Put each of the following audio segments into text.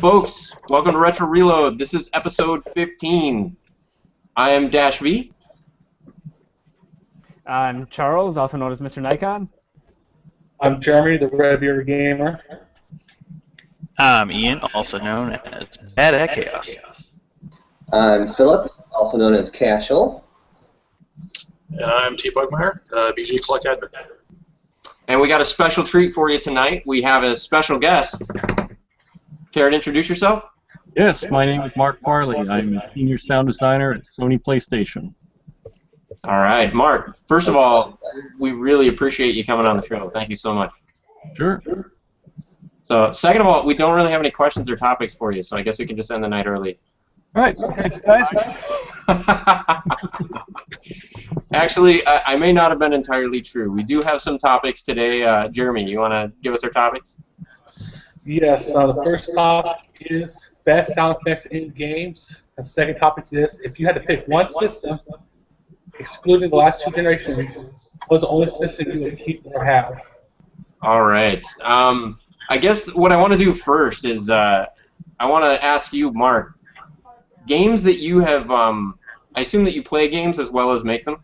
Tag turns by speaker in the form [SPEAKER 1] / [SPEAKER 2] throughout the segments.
[SPEAKER 1] folks, welcome to Retro Reload. This is episode 15. I am Dash V.
[SPEAKER 2] I'm Charles, also known as Mr. Nikon.
[SPEAKER 3] I'm Jeremy, the Red Beard Gamer.
[SPEAKER 4] I'm Ian, also known as Bad at Chaos.
[SPEAKER 5] I'm Philip, also known as Casual.
[SPEAKER 6] And I'm T. Bugmeyer, BG Collect Admin.
[SPEAKER 1] And we got a special treat for you tonight. We have a special guest. Care to introduce yourself?
[SPEAKER 7] Yes, my name is Marc Farly. I'm a senior sound designer at Sony PlayStation.
[SPEAKER 1] All right, Mark, first of all, we really appreciate you coming on the show. Thank you so much.
[SPEAKER 7] Sure.
[SPEAKER 1] So, second of all, we don't really have any questions or topics for you, so I guess we can just end the night early.
[SPEAKER 7] All right, thanks, guys.
[SPEAKER 1] Actually, I may not have been entirely true. We do have some topics today. Jeremy, you want to give us our topics?
[SPEAKER 3] Yes, the first topic is best sound effects in games. The second topic is if you had to pick one system, excluding the last two generations, what's the only system you would keep or have?
[SPEAKER 1] All right. I guess what I want to do first is I want to ask you, Mark, games that you have, I assume that you play games as well as make them?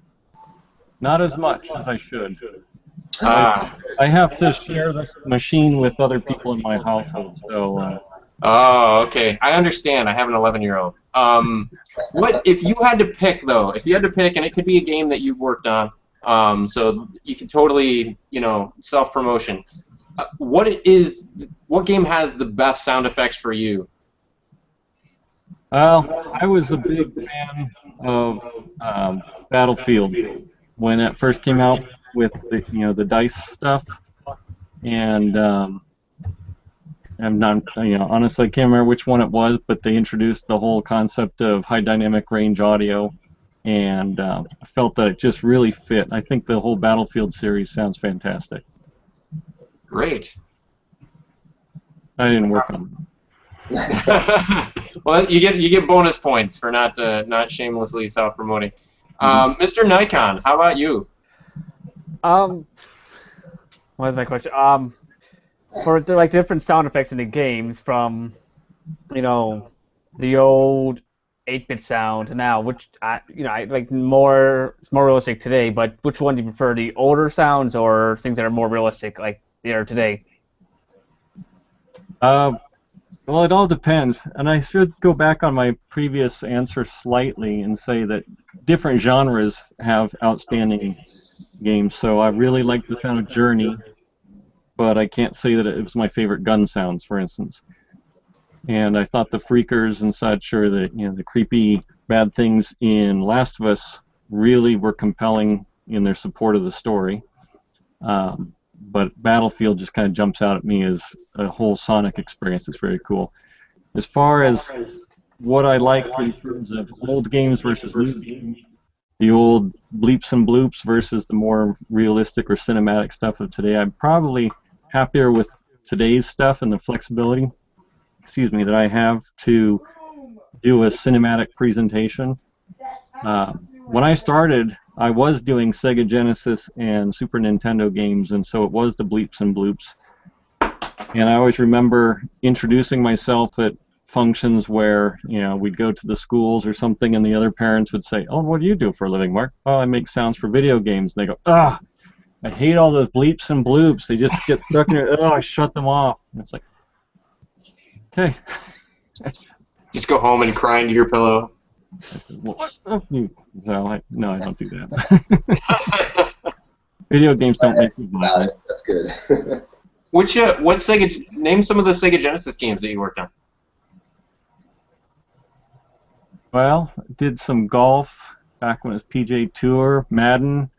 [SPEAKER 7] Not as much as I should. I have to share this machine with other people in my household, so...
[SPEAKER 1] Oh, okay. I understand. I have an 11-year-old. What if you had to pick, though? If you had to pick, and it could be a game that you've worked on, so you can totally, you know, self-promotion. What game has the best sound effects for you?
[SPEAKER 7] Well, I was a big fan of Battlefield when that first came out with the, the dice stuff, and I'm not, honestly, I can't remember which one it was, but they introduced the whole concept of high dynamic range audio, and I felt that it just really fit. I think the whole Battlefield series sounds fantastic.
[SPEAKER 1] Great.
[SPEAKER 7] I didn't work on
[SPEAKER 1] it. Well, you get bonus points for not shamelessly self-promoting. Mr. Nikon, how about you?
[SPEAKER 2] What is my question? For like different sound effects in the games, from the old 8-bit sound to now, which I like more. It's more realistic today. But which one do you prefer, the older sounds or things that are more realistic, like they are today?
[SPEAKER 7] Well, it all depends, and I should go back on my previous answer slightly and say that different genres have outstanding games. So I really like the sound of Journey, but I can't say that it was my favorite gun sounds, for instance. And I thought the Freakers and such, or the creepy bad things in Last of Us, really were compelling in their support of the story. But Battlefield just kind of jumps out at me as a whole sonic experience. It's very cool. As far as what I like in terms of old games versus new games, the old bleeps and bloops versus the more realistic or cinematic stuff of today, I'm probably happier with today's stuff and the flexibility, that I have to do a cinematic presentation. When I started, I was doing Sega Genesis and Super Nintendo games, and so it was the bleeps and bloops. And I always remember introducing myself at functions where, we'd go to the schools or something, and the other parents would say, "Oh, what do you do for a living, Mark?" "Oh, I make sounds for video games." And they go, "Ah, I hate all those bleeps and bloops. They just get stuck in there. Oh, I shut them off." And it's like, okay.
[SPEAKER 1] Just go home and cry into your pillow.
[SPEAKER 7] What? No, I don't do that. Video games don't make me
[SPEAKER 5] violent. That's good.
[SPEAKER 1] Name some of the Sega Genesis games that you worked on.
[SPEAKER 7] Well, did some golf back when it was PJ Tour, Madden,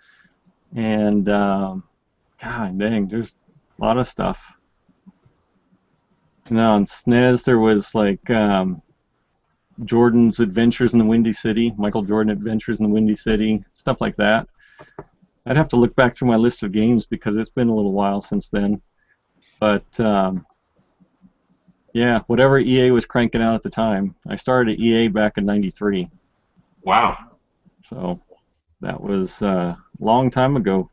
[SPEAKER 7] and God dang, there's a lot of stuff. On SNES there was like Jordan's Adventures in the Windy City, Michael Jordan Adventures in the Windy City, stuff like that. I'd have to look back through my list of games because it's been a little while since then. But yeah, whatever EA was cranking out at the time. I started at EA back in '93.
[SPEAKER 1] Wow.
[SPEAKER 7] So that was a long time ago.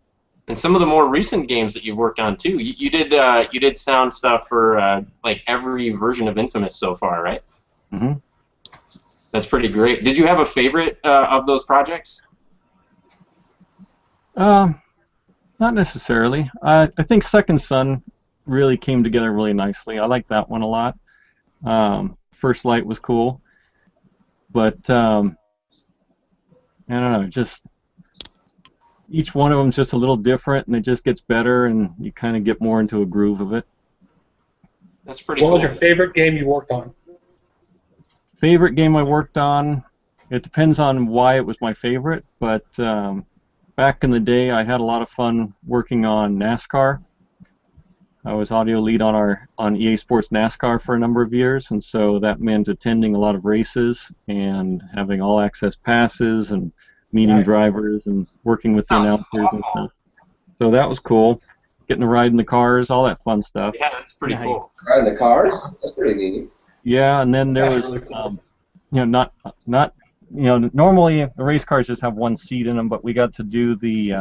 [SPEAKER 1] And some of the more recent games that you've worked on too. You did sound stuff for like every version of Infamous so far, right?
[SPEAKER 7] Mm-hmm.
[SPEAKER 1] That's pretty great. Did you have a favorite of those projects?
[SPEAKER 7] Not necessarily. I think Second Son really came together really nicely. I like that one a lot. First Light was cool, but I don't know, just each one of them is just a little different, and it just gets better, and you kind of get more into a groove of it.
[SPEAKER 1] That's pretty
[SPEAKER 3] What
[SPEAKER 1] cool.
[SPEAKER 3] was your favorite game you worked on?
[SPEAKER 7] Favorite game I worked on, it depends on why it was my favorite, but back in the day I had a lot of fun working on NASCAR. I was audio lead on EA Sports NASCAR for a number of years, and so that meant attending a lot of races and having all access passes and meeting drivers and working with the announcers and stuff. So that was cool. Getting to ride in the cars, all that fun stuff.
[SPEAKER 1] Yeah, that's pretty cool.
[SPEAKER 5] Riding the cars? That's pretty neat.
[SPEAKER 7] Yeah, and then there was,
[SPEAKER 3] Really cool.
[SPEAKER 7] normally the race cars just have one seat in them, but we got to do the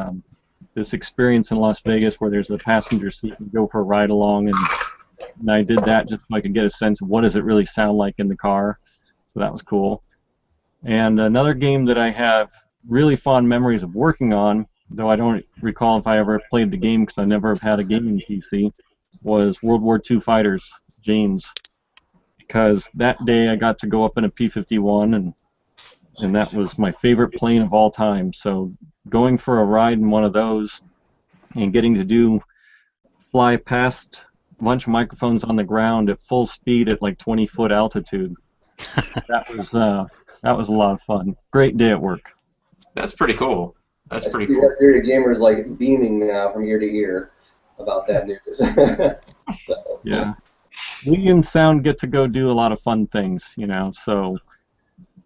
[SPEAKER 7] this experience in Las Vegas where there's a passenger seat and go for a ride along, and I did that just so I could get a sense of what does it really sound like in the car. So that was cool. And another game that I have really fond memories of working on, though I don't recall if I ever played the game because I never have had a gaming PC, was World War II Fighters, James. Because that day I got to go up in a P-51, and that was my favorite plane of all time. So going for a ride in one of those and getting to fly past a bunch of microphones on the ground at full speed at like 20-foot altitude, that was a lot of fun. Great day at work.
[SPEAKER 1] That's pretty cool. That's pretty
[SPEAKER 5] cool. Your gamers like beaming now from ear to ear about that news. So.
[SPEAKER 7] Yeah. We in sound get to go do a lot of fun things, so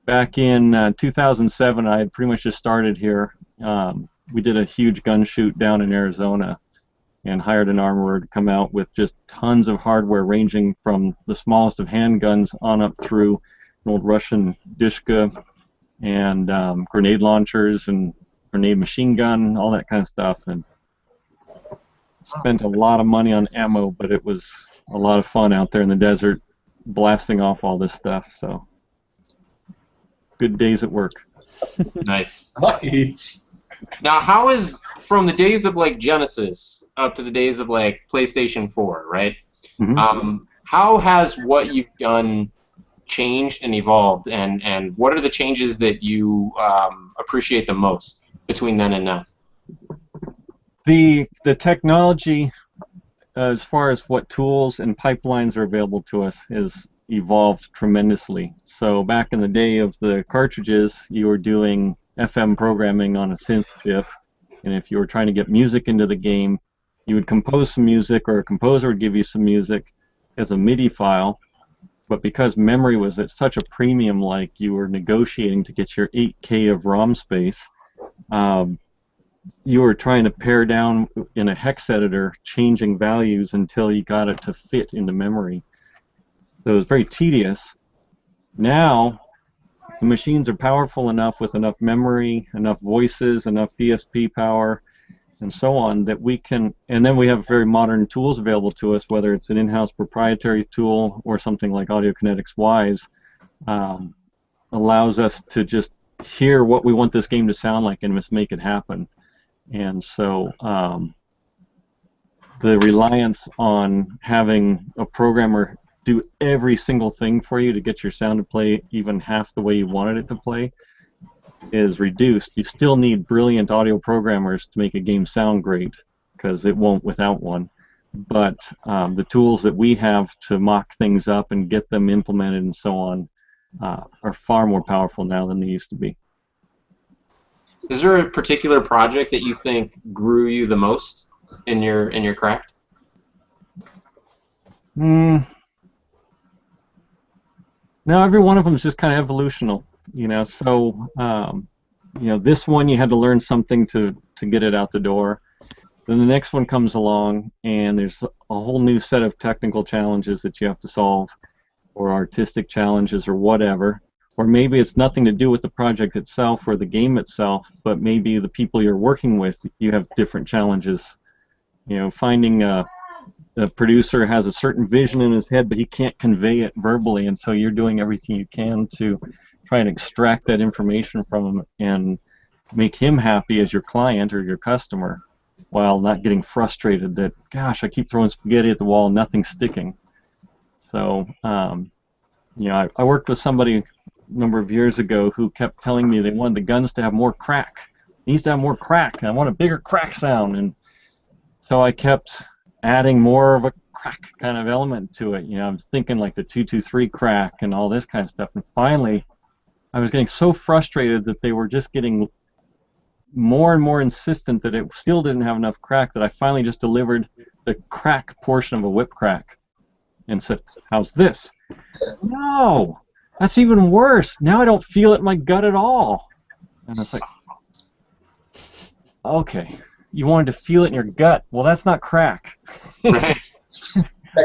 [SPEAKER 7] back in 2007 I had pretty much just started here. We did a huge gun shoot down in Arizona and hired an armorer to come out with just tons of hardware ranging from the smallest of handguns on up through an old Russian Dishka and grenade launchers and grenade machine gun, all that kind of stuff, and spent a lot of money on ammo, but it was a lot of fun out there in the desert blasting off all this stuff. So good days at work.
[SPEAKER 1] Nice.
[SPEAKER 3] Lucky.
[SPEAKER 1] Now, how is from the days of like Genesis up to the days of like PlayStation 4, right?
[SPEAKER 7] Mm-hmm.
[SPEAKER 1] How has what you've done changed and evolved, and what are the changes that you appreciate the most between then and now?
[SPEAKER 7] The technology, as far as what tools and pipelines are available to us, has evolved tremendously. So back in the day of the cartridges, you were doing FM programming on a synth chip, and if you were trying to get music into the game, you would compose some music, or a composer would give you some music as a MIDI file. But because memory was at such a premium, like you were negotiating to get your 8K of ROM space, you were trying to pare down in a hex editor, changing values until you got it to fit into memory. So it was very tedious. Now, the machines are powerful enough with enough memory, enough voices, enough DSP power, and so on, that we can, and then we have very modern tools available to us, whether it's an in-house proprietary tool or something like Audio Kinetics Wise, allows us to just hear what we want this game to sound like and just make it happen. And so the reliance on having a programmer do every single thing for you to get your sound to play even half the way you wanted it to play is reduced. You still need brilliant audio programmers to make a game sound great, because it won't without one. But the tools that we have to mock things up and get them implemented and so on are far more powerful now than they used to be.
[SPEAKER 1] Is there a particular project that you think grew you the most in your craft?
[SPEAKER 7] No, every one of them is just kind of evolutional, So, this one you had to learn something to get it out the door. Then the next one comes along, and there's a whole new set of technical challenges that you have to solve, or artistic challenges, or whatever. or maybe it's nothing to do with the project itself or the game itself, but maybe the people you're working with, you have different challenges. You know, finding a producer has a certain vision in his head, but he can't convey it verbally, and so you're doing everything you can to try and extract that information from him and make him happy as your client or your customer, while not getting frustrated that, gosh, I keep throwing spaghetti at the wall and nothing's sticking. So, you know, I worked with somebody a number of years ago who kept telling me they wanted the guns to have more crack. It needs to have more crack, and I want a bigger crack sound. And so I kept adding more of a crack kind of element to it. You know, I was thinking like the 223 crack and all this kind of stuff. And finally, I was getting so frustrated that they were just getting more and more insistent that it still didn't have enough crack that I finally just delivered the crack portion of a whip crack and said, how's this? No, that's even worse. Now I don't feel it in my gut at all. And it's like, okay, you wanted to feel it in your gut. Well, that's not crack.
[SPEAKER 1] Right.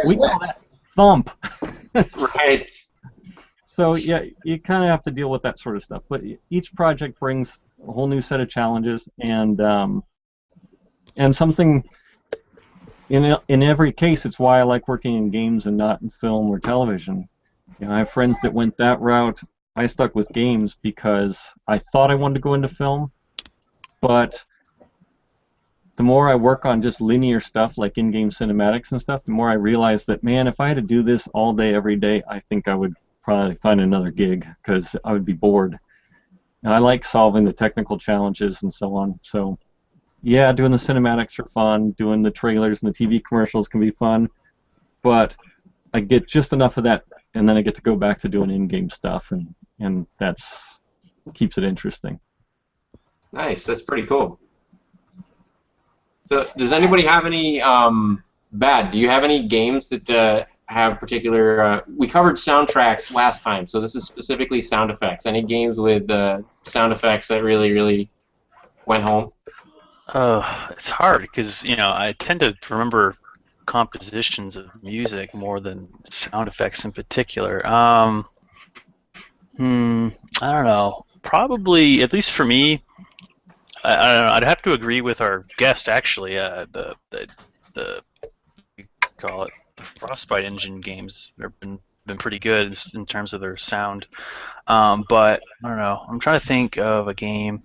[SPEAKER 7] We call that thump.
[SPEAKER 1] Right.
[SPEAKER 7] So yeah, you kind of have to deal with that sort of stuff. But each project brings a whole new set of challenges, and something. In every case, it's why I like working in games and not in film or television. You know, I have friends that went that route. I stuck with games because I thought I wanted to go into film, but the more I work on just linear stuff like in-game cinematics and stuff, the more I realize that, man, if I had to do this all day, every day, I think I would probably find another gig because I would be bored. And I like solving the technical challenges and so on. So, yeah, doing the cinematics are fun, doing the trailers and the TV commercials can be fun, but I get just enough of that, and then I get to go back to doing in-game stuff, and that's keeps it interesting.
[SPEAKER 1] Nice. That's pretty cool. So, does anybody have any do you have any games that have particular? We covered soundtracks last time, so this is specifically sound effects. Any games with sound effects that really, really went home?
[SPEAKER 4] It's hard because, you know, I tend to remember compositions of music more than sound effects in particular. I don't know. Probably, at least for me, I don't know. I'd have to agree with our guest actually. The we call it the Frostbite engine games have been pretty good in terms of their sound. But I don't know. I'm trying to think of a game.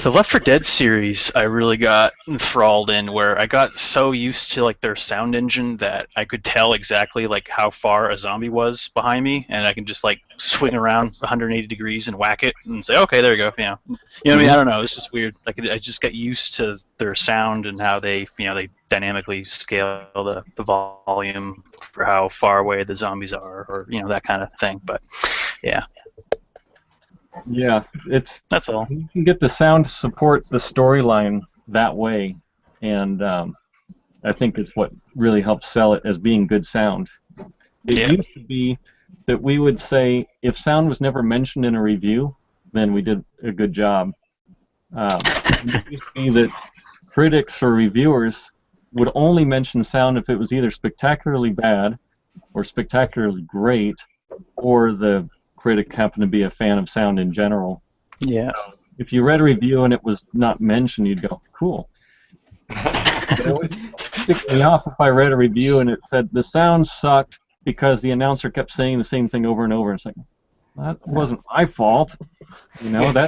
[SPEAKER 4] The Left 4 Dead series, I really got enthralled in, where I got so used to like their sound engine that I could tell exactly like how far a zombie was behind me, and I can just like swing around 180 degrees and whack it and say, okay, there you go. You know what I mean? I don't know. It's just weird. Like I just got used to their sound and how they, you know, they dynamically scale the volume for how far away the zombies are, or you know, that kind of thing. But yeah.
[SPEAKER 7] Yeah,
[SPEAKER 4] that's all.
[SPEAKER 7] You can get the sound to support the storyline that way, and I think it's what really helps sell it as being good sound. It used to be that we would say if sound was never mentioned in a review, then we did a good job. It used to be that critics or reviewers would only mention sound if it was either spectacularly bad or spectacularly great, or the critic happened to be a fan of sound in general.
[SPEAKER 4] Yeah.
[SPEAKER 7] So if you read a review and it was not mentioned, you'd go, cool. It always ticked me off if I read a review and it said the sound sucked because the announcer kept saying the same thing over and over. It's like, that wasn't my fault. You know,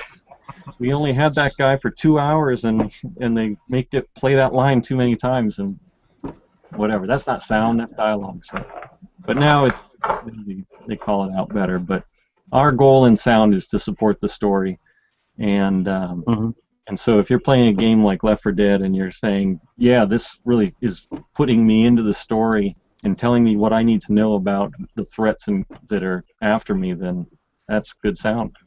[SPEAKER 7] we only had that guy for 2 hours and they make it play that line too many times and whatever. That's not sound, that's dialogue. So. But now they call it out better. But our goal in sound is to support the story, and so if you're playing a game like Left 4 Dead and you're saying, yeah, this really is putting me into the story and telling me what I need to know about the threats that are after me, then that's good sound.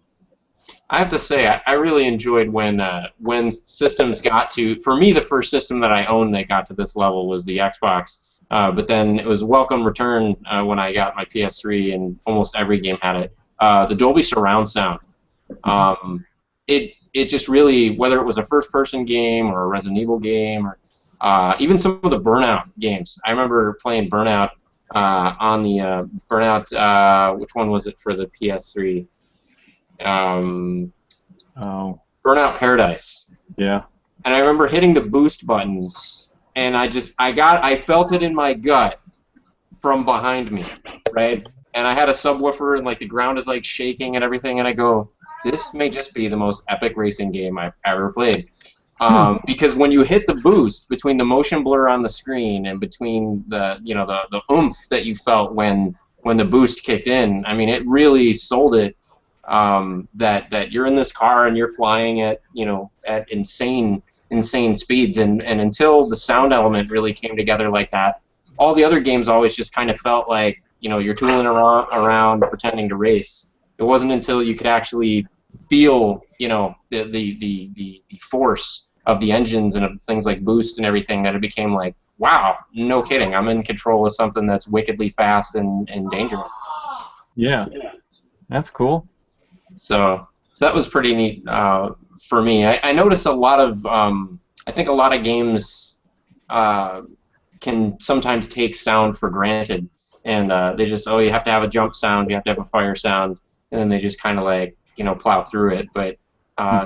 [SPEAKER 1] I have to say, I really enjoyed when systems got to. For me, the first system that I owned that got to this level was the Xbox. But then it was a welcome return when I got my PS3, and almost every game had it. The Dolby surround sound. It just really, whether it was a first-person game or a Resident Evil game, or even some of the Burnout games. I remember playing Burnout on the Burnout. Which one was it for the PS3?
[SPEAKER 7] Oh,
[SPEAKER 1] Burnout Paradise.
[SPEAKER 7] yeah.
[SPEAKER 1] And I remember hitting the boost button, and I felt it in my gut from behind me, right? And I had a subwoofer, and like the ground is like shaking and everything, and I go, this may just be the most epic racing game I've ever played. Because when you hit the boost, between the motion blur on the screen and between the the oomph that you felt when the boost kicked in, I mean, it really sold it. That you're in this car and you're flying at at insane speeds, and until the sound element really came together like that, all the other games always just kind of felt like you're tooling around pretending to race. It wasn't until you could actually feel the force of the engines and of things like boost and everything that it became like, wow, no kidding, I'm in control of something that's wickedly fast and dangerous.
[SPEAKER 7] Yeah, that's cool.
[SPEAKER 1] So that was pretty neat for me. I noticed a lot of I think a lot of games can sometimes take sound for granted, and they just, you have to have a jump sound, you have to have a fire sound, and then they just kind of like plow through it. But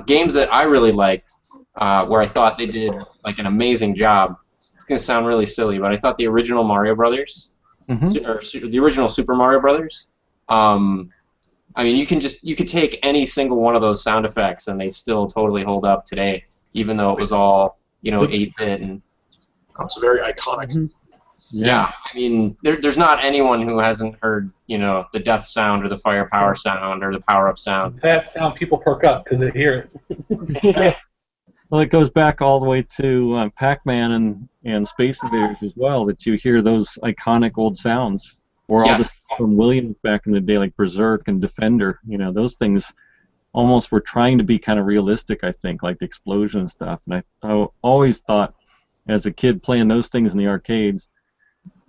[SPEAKER 1] games that I really liked, where I thought they did like an amazing job. It's gonna sound really silly, but I thought the original Mario Brothers, or the original Super Mario Brothers. I mean, you could take any single one of those sound effects, and they still totally hold up today, even though it was all 8-bit and.
[SPEAKER 6] Oh, it's very iconic.
[SPEAKER 1] Yeah, I mean, there's not anyone who hasn't heard the death sound or the firepower sound or the power-up sound.
[SPEAKER 3] That sound, people perk up because they hear it.
[SPEAKER 7] Well, it goes back all the way to Pac-Man and Space Invaders as well, that you hear those iconic old sounds. Or all the from Williams back in the day, like Berserk and Defender. Those things almost were trying to be kind of realistic, I think, like the explosion and stuff. And I always thought, as a kid playing those things in the arcades,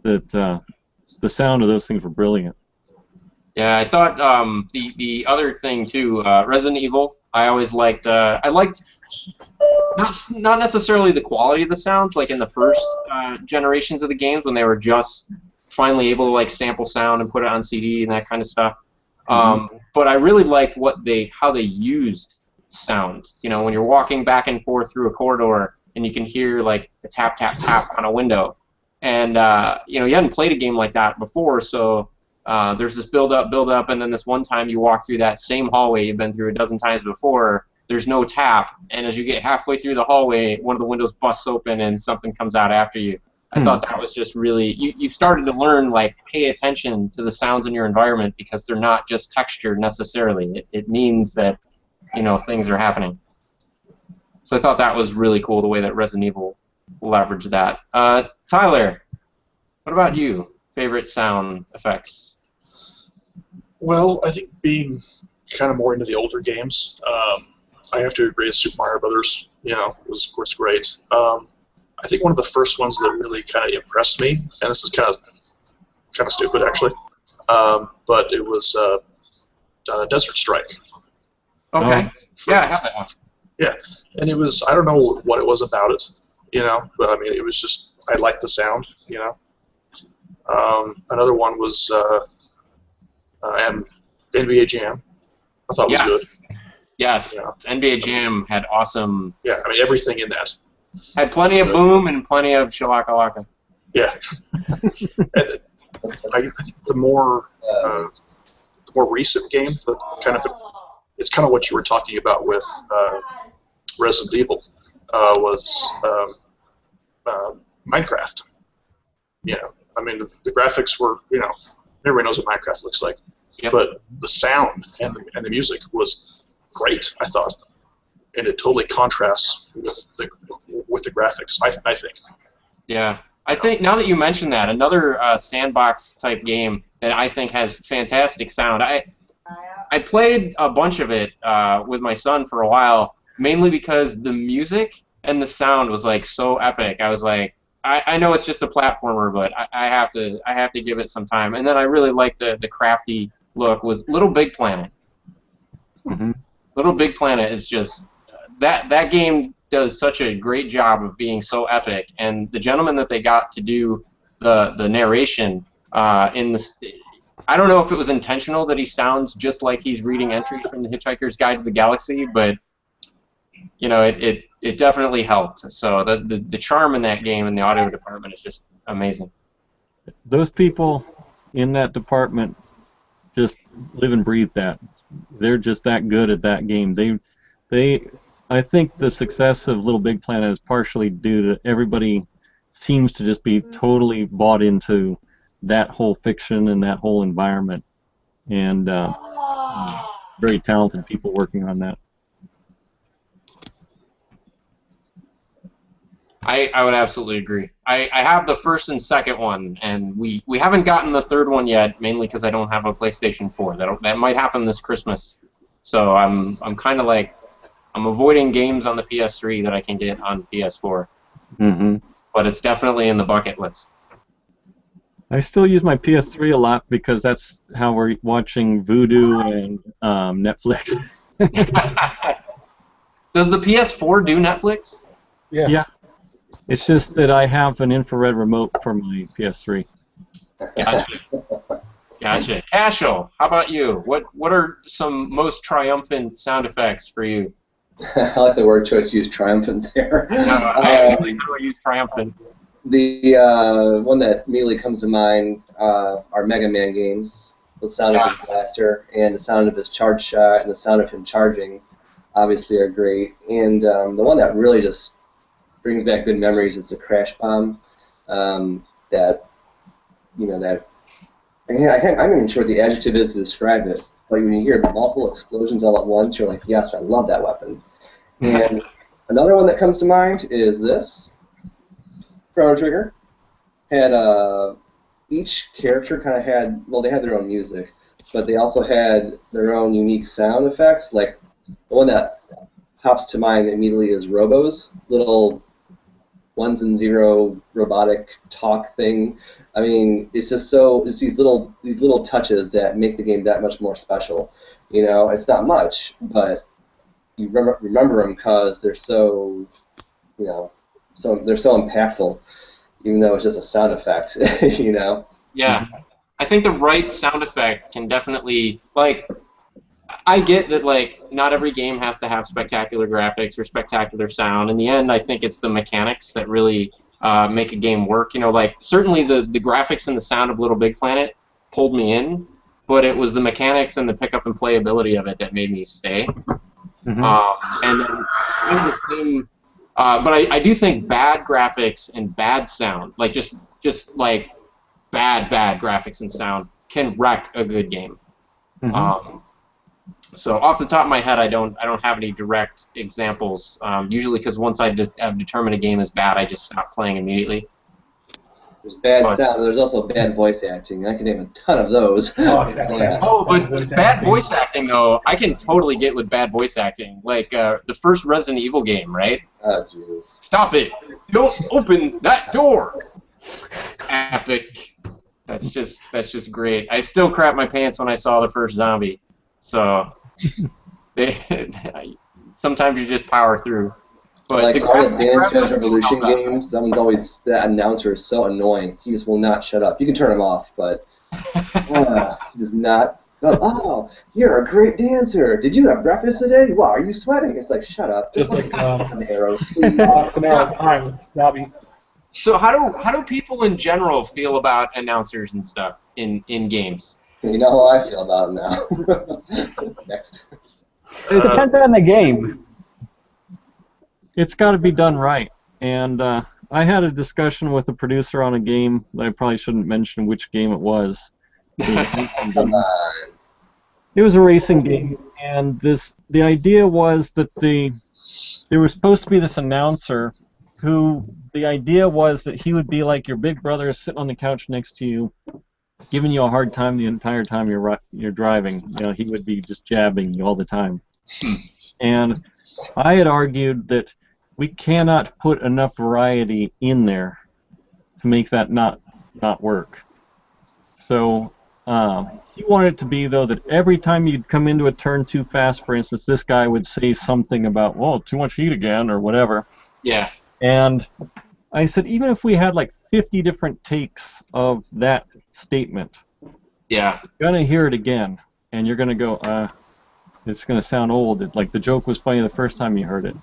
[SPEAKER 7] that the sound of those things were brilliant.
[SPEAKER 1] Yeah, I thought the other thing too, Resident Evil. I always liked. I liked not necessarily the quality of the sounds, like in the first generations of the games when they were just finally able to like sample sound and put it on CD and that kind of stuff. But I really liked how they used sound. When you're walking back and forth through a corridor and you can hear like the tap tap tap on a window, and you hadn't played a game like that before, so there's this build up, and then this one time you walk through that same hallway you've been through a dozen times before. There's no tap, and as you get halfway through the hallway, one of the windows busts open and something comes out after you. I thought that was just really, you started to learn, like, pay attention to the sounds in your environment because they're not just texture necessarily. It means that, things are happening. So I thought that was really cool, the way that Resident Evil leveraged that. Tyler, what about you? Favorite sound effects?
[SPEAKER 6] Well, I think being kind of more into the older games, I have to agree, Super Mario Brothers, was of course great. I think one of the first ones that really kind of impressed me, and this is kind of stupid actually, but it was Desert Strike.
[SPEAKER 1] Okay. Yeah, I have that one.
[SPEAKER 6] Yeah, and it was, I don't know what it was about it, but I mean, it was just, I liked the sound, Another one was NBA Jam. I thought was good.
[SPEAKER 1] Yes, NBA Jam had awesome.
[SPEAKER 6] Yeah, I mean, everything in that.
[SPEAKER 1] Had plenty of boom and plenty of shalaka-laka.
[SPEAKER 6] Yeah. And I think the more recent game, it's kind of what you were talking about with Resident Evil, was Minecraft. I mean, the graphics were, everybody knows what Minecraft looks like. Yep. But the sound and the music was great, I thought. And it totally contrasts with the graphics, I think.
[SPEAKER 1] Yeah. I think, now that you mention that, another sandbox type game that I think has fantastic sound. I played a bunch of it with my son for a while, mainly because the music and the sound was like so epic. I was like, I know it's just a platformer, but I have to give it some time. And then I really liked the crafty look. Was Little Big Planet.
[SPEAKER 7] Mm-hmm.
[SPEAKER 1] Little Big Planet is just that game does such a great job of being so epic, and the gentleman that they got to do the narration in the. I don't know if it was intentional that he sounds just like he's reading entries from the Hitchhiker's Guide to the Galaxy, but it definitely helped. So the charm in that game in the audio department is just amazing.
[SPEAKER 7] Those people in that department just live and breathe that. They're just that good at that game. I think the success of Little Big Planet is partially due to everybody seems to just be totally bought into that whole fiction and that whole environment, and very talented people working on that.
[SPEAKER 1] I would absolutely agree. I have the first and second one, and we haven't gotten the third one yet, mainly because I don't have a PlayStation 4. That might happen this Christmas. So I'm kind of like I'm avoiding games on the PS3 that I can get on PS4.
[SPEAKER 7] Mm-hmm.
[SPEAKER 1] But it's definitely in the bucket list.
[SPEAKER 7] I still use my PS3 a lot because that's how we're watching Vudu and Netflix.
[SPEAKER 1] Does the PS4 do Netflix?
[SPEAKER 7] Yeah. It's just that I have an infrared remote for my PS3.
[SPEAKER 1] Gotcha. Cashel, how about you? What are some most triumphant sound effects for you?
[SPEAKER 5] I like the word choice. Use triumphant there.
[SPEAKER 1] No, I like how I use triumphant.
[SPEAKER 5] The one that immediately comes to mind are Mega Man games. The sound of his laughter and the sound of his charge shot and the sound of him charging, obviously, are great. And the one that really just brings back good memories is the Crash Bomb. I'm not even sure what the adjective is to describe it. But when you hear multiple explosions all at once, you're like, yes, I love that weapon. And another one that comes to mind is this. Chrono Trigger had each character kind of had, well, they had their own music, but they also had their own unique sound effects. Like the one that pops to mind immediately is Robo's little 1s and 0 robotic talk thing. I mean, it's just it's these little touches that make the game that much more special. It's not much, but you remember them because they're so they're so impactful, even though it's just a sound effect.
[SPEAKER 1] Yeah, I think the right sound effect can definitely I get that not every game has to have spectacular graphics or spectacular sound. In the end, I think it's the mechanics that really make a game work. Certainly the graphics and the sound of Little Big Planet pulled me in, but it was the mechanics and the pick-up and playability of it that made me stay. Mm-hmm. And then kind of the same, but I do think bad graphics and bad sound, just bad graphics and sound, can wreck a good game. Mm-hmm. So off the top of my head, I don't have any direct examples. Usually, because once I have determined a game is bad, I just stop playing immediately.
[SPEAKER 5] There's bad sound. There's also bad voice acting. I can name a ton of those.
[SPEAKER 1] But bad voice acting, though, I can totally get with bad voice acting. The first Resident Evil game, right?
[SPEAKER 5] Oh, Jesus.
[SPEAKER 1] Stop it! Don't open that door! Epic. That's just great. I still crap my pants when I saw the first zombie. So, sometimes you just power through. But
[SPEAKER 5] all the Dance Dance Revolution games, that announcer is so annoying. He just will not shut up. You can turn him off, but he does not. Oh, you're a great dancer. Did you have breakfast today? Wow, are you sweating? It's like, shut up.
[SPEAKER 3] Just like
[SPEAKER 5] arrows, please.
[SPEAKER 3] time, Bobby.
[SPEAKER 1] So how do people in general feel about announcers and stuff in games?
[SPEAKER 5] You know how I feel about them now. Next.
[SPEAKER 2] It depends on the game.
[SPEAKER 7] It's got to be done right. And I had a discussion with a producer on a game that I probably shouldn't mention which game it was. It was a racing game, and the idea was that there was supposed to be this announcer who the idea was that he would be like your big brother sitting on the couch next to you, giving you a hard time the entire time you're driving. He would be just jabbing you all the time. And I had argued that we cannot put enough variety in there to make that not work. So he wanted it to be, though, that every time you'd come into a turn too fast, for instance, this guy would say something about, well, too much heat again, or whatever.
[SPEAKER 1] Yeah.
[SPEAKER 7] And I said, even if we had like 50 different takes of that statement,
[SPEAKER 1] Yeah.
[SPEAKER 7] you're going to hear it again, and you're going to go, it's going to sound old. Like the joke was funny the first time you heard it.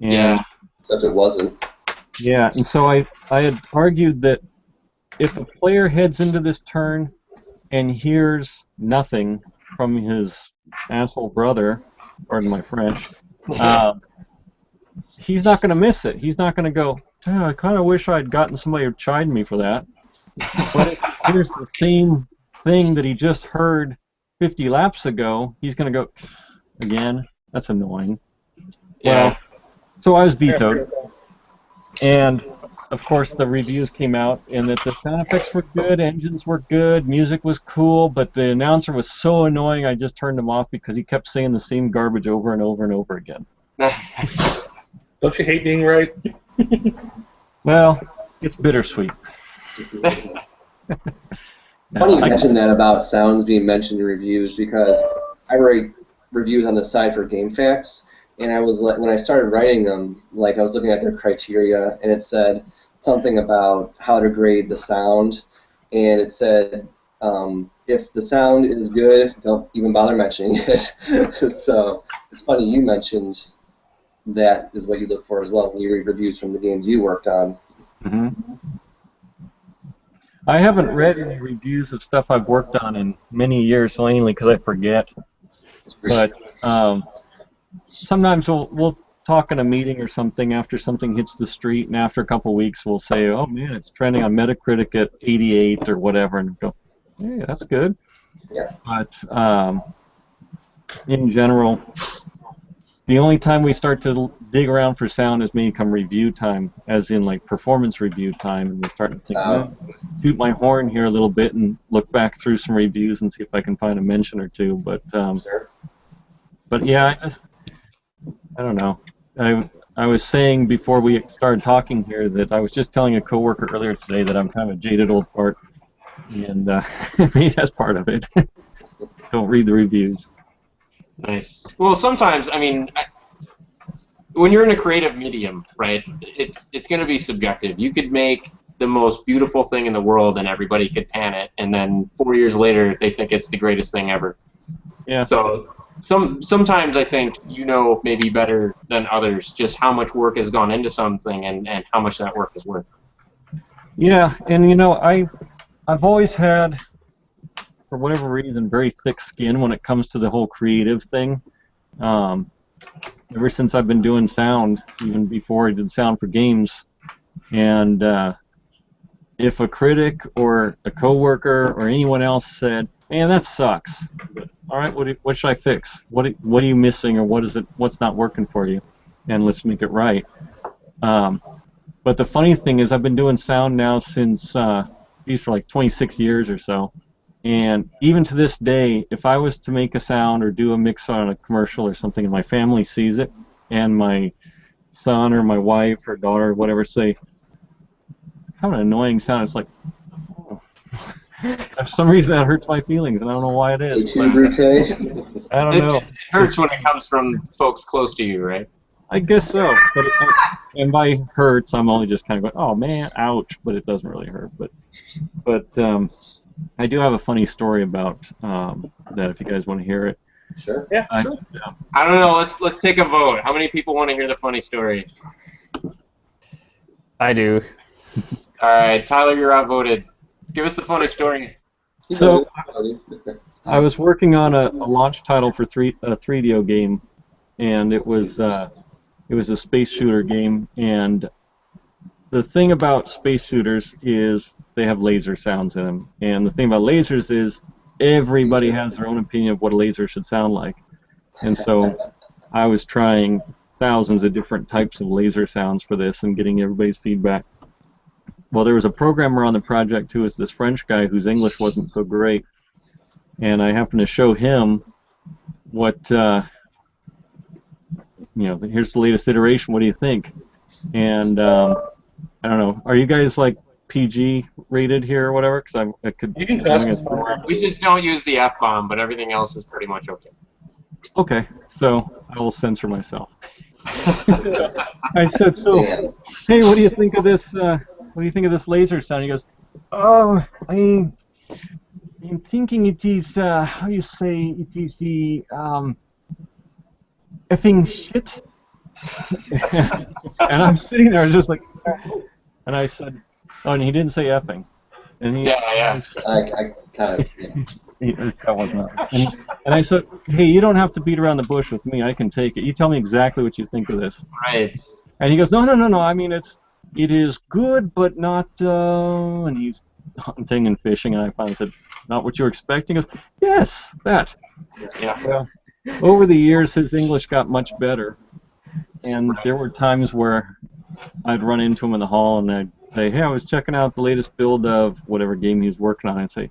[SPEAKER 7] And,
[SPEAKER 1] Yeah.
[SPEAKER 5] Except it wasn't.
[SPEAKER 7] Yeah, and so I had argued that if a player heads into this turn and hears nothing from his asshole brother, pardon my French, he's not going to miss it. He's not going to go, I kind of wish I'd gotten somebody to chide me for that. But if he hears the same thing that he just heard 50 laps ago, he's going to go, again, that's annoying.
[SPEAKER 1] Yeah.
[SPEAKER 7] Well, so I was vetoed. And, of course, the reviews came out, and that the sound effects were good, engines were good, music was cool, but the announcer was so annoying I just turned him off because he kept saying the same garbage over and over and over again.
[SPEAKER 3] Don't you hate being right?
[SPEAKER 7] Well, it's bittersweet.
[SPEAKER 5] Funny you mentioned that about sounds being mentioned in reviews, because I write reviews on the side for GameFAQs, and I was when I started writing them, like I was looking at their criteria, and it said something about how to grade the sound, and it said if the sound is good, don't even bother mentioning it. So it's funny you mentioned that is what you look for as well when you read reviews from the games you worked on.
[SPEAKER 7] Mm-hmm. I haven't read any reviews of stuff I've worked on in many years, mainly because I forget. But sometimes we'll talk in a meeting or something after something hits the street, and after a couple of weeks we'll say, oh man, it's trending on Metacritic at 88 or whatever, and go, hey, that's good.
[SPEAKER 5] Yeah.
[SPEAKER 7] But in general, the only time we start to dig around for sound is maybe come review time, as in like performance review time, and we start to think, toot my horn here a little bit and look back through some reviews and see if I can find a mention or two. But yeah, I don't know. I was saying before we started talking here that I was just telling a coworker earlier today that I'm kind of a jaded old fart, and maybe that's part of it. Don't read the reviews.
[SPEAKER 1] Nice. Well, sometimes, I mean, when you're in a creative medium, right, it's going to be subjective. You could make the most beautiful thing in the world and everybody could pan it, and then 4 years later they think it's the greatest thing ever.
[SPEAKER 7] Yeah.
[SPEAKER 1] So sometimes I think you know maybe better than others just how much work has gone into something and how much that work is worth.
[SPEAKER 7] Yeah, and you know, I've always had, for whatever reason, very thick skin when it comes to the whole creative thing. Ever since I've been doing sound, even before I did sound for games, and if a critic or a coworker or anyone else said, "Man, that sucks," but, all right, what should I fix? What are you missing, or what's not working for you? And let's make it right. But the funny thing is, I've been doing sound now since for like 26 years or so. And even to this day, if I was to make a sound or do a mix on a commercial or something, and my family sees it, and my son or my wife or daughter or whatever say, "Kind of an annoying sound," it's like, oh. For some reason that hurts my feelings, and I don't know why it is. I don't know.
[SPEAKER 1] It hurts when it comes from folks close to you, right?
[SPEAKER 7] I guess so. But and by hurts, I'm only just kind of going, "Oh man, ouch!" But it doesn't really hurt. But I do have a funny story about that if you guys want to hear it.
[SPEAKER 5] Sure.
[SPEAKER 3] Yeah,
[SPEAKER 1] sure. I don't know. Let's take a vote. How many people want to hear the funny story?
[SPEAKER 2] I do.
[SPEAKER 1] All right, Tyler, you're outvoted. Give us the funny story.
[SPEAKER 7] So I was working on a launch title for a 3DO game, and it was a space shooter game. And the thing about space shooters is they have laser sounds in them. And the thing about lasers is everybody has their own opinion of what a laser should sound like. And so I was trying thousands of different types of laser sounds for this and getting everybody's feedback. Well, there was a programmer on the project who was this French guy whose English wasn't so great. And I happened to show him what, here's the latest iteration, what do you think? And I don't know. Are you guys like PG rated here or whatever? Because I could.
[SPEAKER 3] You can cuss.
[SPEAKER 1] We just don't use the F-bomb, but everything else is pretty much okay.
[SPEAKER 7] Okay, so I will censor myself. I said, so, hey, what do you think of this? What do you think of this laser sound? He goes, oh, I'm thinking it is, how you say, it is the effing shit. And I'm sitting there just like, and I said, oh, and he didn't say effing. And he,
[SPEAKER 1] Yeah.
[SPEAKER 5] I kind of. Yeah.
[SPEAKER 7] That was not. And I said, hey, you don't have to beat around the bush with me. I can take it. You tell me exactly what you think of this.
[SPEAKER 1] Right.
[SPEAKER 7] And he goes, no. I mean, it is good, but not. And he's hunting and fishing, and I finally said, not what you were expecting. He goes, yes, that.
[SPEAKER 1] Yeah.
[SPEAKER 7] Well, over the years, his English got much better, and there were times where I'd run into him in the hall, and I'd say, hey, I was checking out the latest build of whatever game he was working on. I'd say,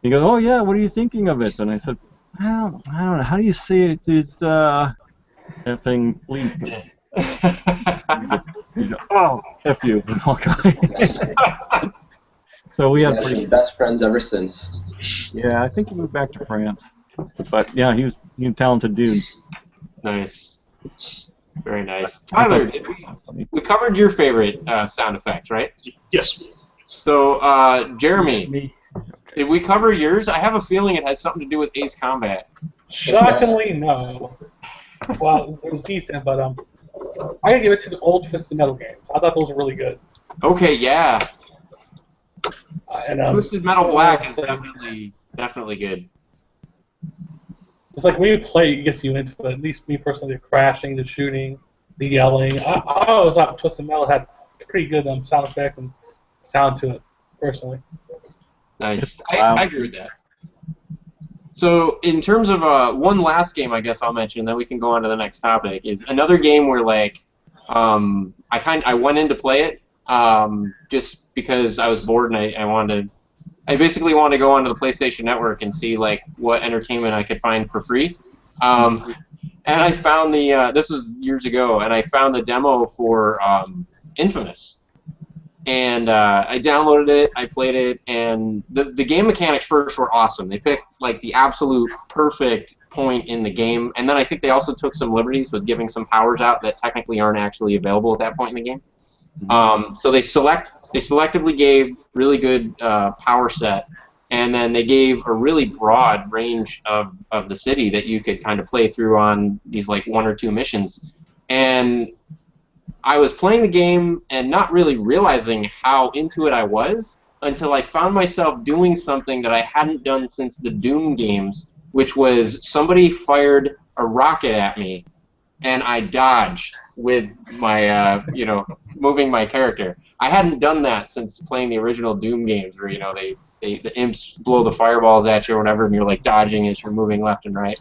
[SPEAKER 7] he goes, oh yeah, what are you thinking of it? And I said, well, I don't know, how do you say it? It's effing bleep. He goes, oh, F you, and walk away. So we had
[SPEAKER 5] Been best friends ever since.
[SPEAKER 7] Yeah, I think he moved back to France. But yeah, he was a talented dude.
[SPEAKER 1] Nice. Very nice. Tyler, we covered your favorite sound effects, right?
[SPEAKER 6] Yes.
[SPEAKER 1] So, Jeremy, did we cover yours? I have a feeling it has something to do with Ace Combat.
[SPEAKER 3] Shockingly, no. Well, it was decent, but I gotta give it to the old Twisted Metal games. I thought those were really good.
[SPEAKER 1] Okay, yeah. Twisted Metal Black is
[SPEAKER 3] so,
[SPEAKER 1] definitely good.
[SPEAKER 3] It's like when you play, it gets you into it. At least me personally, the crashing, the shooting, the yelling. I always thought Twisted Metal had pretty good sound effects and sound to it, personally.
[SPEAKER 1] Nice. I agree with that. So, in terms of one last game, I guess I'll mention, then we can go on to the next topic. Is another game where I went in to play it just because I was bored and I basically wanted to go onto the PlayStation Network and see what entertainment I could find for free. And I found this was years ago, and I found the demo for Infamous. And I downloaded it, I played it, and the game mechanics first were awesome. They picked the absolute perfect point in the game, and then I think they also took some liberties with giving some powers out that technically aren't actually available at that point in the game. So they selectively gave really good power set, and then they gave a really broad range of the city that you could kind of play through on these 1 or 2 missions. And I was playing the game and not really realizing how into it I was until I found myself doing something that I hadn't done since the Doom games, which was somebody fired a rocket at me, and I dodged with my, moving my character. I hadn't done that since playing the original Doom games, where the imps blow the fireballs at you or whatever, and you're dodging as you're moving left and right.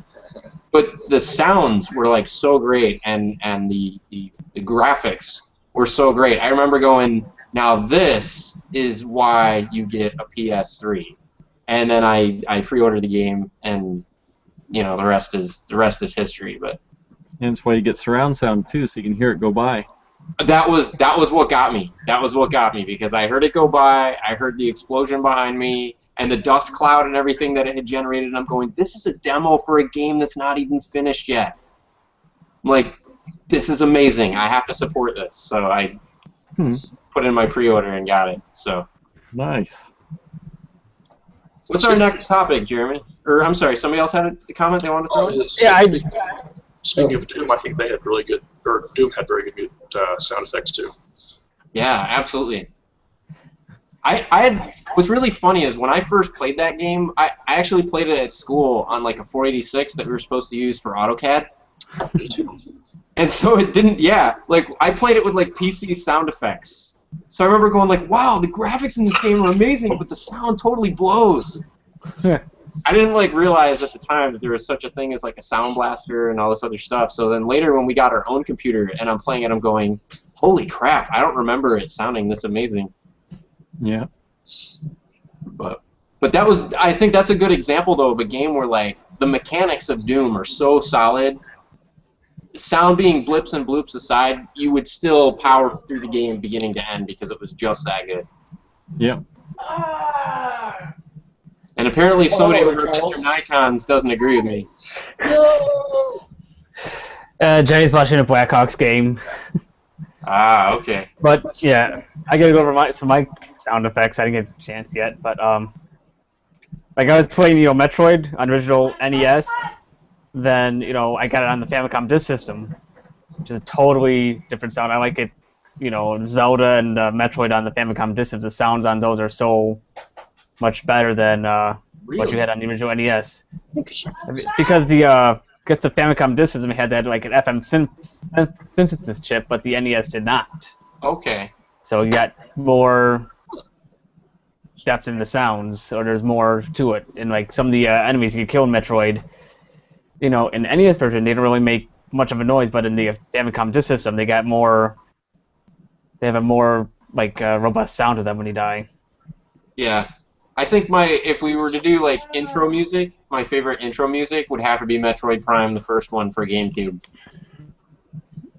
[SPEAKER 1] But the sounds were so great, and the graphics were so great. I remember going, now this is why you get a PS3. And then I pre-ordered the game, and the rest is history. But
[SPEAKER 7] and that's why you get surround sound too, so you can hear it go by.
[SPEAKER 1] That was what got me. That was what got me, because I heard it go by, I heard the explosion behind me, and the dust cloud and everything that it had generated, and I'm going, this is a demo for a game that's not even finished yet. I'm this is amazing. I have to support this. So I put in my pre-order and got it. So
[SPEAKER 7] nice.
[SPEAKER 1] What's our next topic, Jeremy? Or I'm sorry, somebody else had a comment they wanted to throw in?
[SPEAKER 6] Yeah, Speaking of Doom, I think they had really good, or Doom had very good sound effects too.
[SPEAKER 1] Yeah, absolutely. What's really funny is when I first played that game, I actually played it at school on a 486 that we were supposed to use for AutoCAD.
[SPEAKER 6] Me too.
[SPEAKER 1] And so it didn't, I played it with PC sound effects. So I remember going wow, the graphics in this game are amazing, but the sound totally blows. I didn't realize at the time that there was such a thing as a sound blaster and all this other stuff. So then later when we got our own computer and I'm playing it, I'm going, holy crap, I don't remember it sounding this amazing.
[SPEAKER 7] Yeah.
[SPEAKER 1] But I think that's a good example though of a game where the mechanics of Doom are so solid. Sound being blips and bloops aside, you would still power through the game beginning to end because it was just that good.
[SPEAKER 7] Yeah.
[SPEAKER 1] And apparently somebody over at Mr. Nikons doesn't agree with me.
[SPEAKER 3] No.
[SPEAKER 2] Jenny's watching a Blackhawks game.
[SPEAKER 1] Ah, okay.
[SPEAKER 2] But yeah, I gotta go over my sound effects. I didn't get a chance yet, but like I was playing Metroid on original NES, then I got it on the Famicom Disk System, which is a totally different sound. I like it, Zelda and Metroid on the Famicom Disk System. The sounds on those are so much better than what you had on the original NES, because the Famicom Disk System had that like an FM synthesis chip, but the NES did not.
[SPEAKER 1] Okay.
[SPEAKER 2] So you got more depth in the sounds, or there's more to it. And like some of the enemies you kill in Metroid, in the NES version, they don't really make much of a noise, but in the Famicom Disk System, they have a more like robust sound to them when you die.
[SPEAKER 1] Yeah. I think if we were to do like intro music, my favorite intro music would have to be Metroid Prime, the first one for GameCube.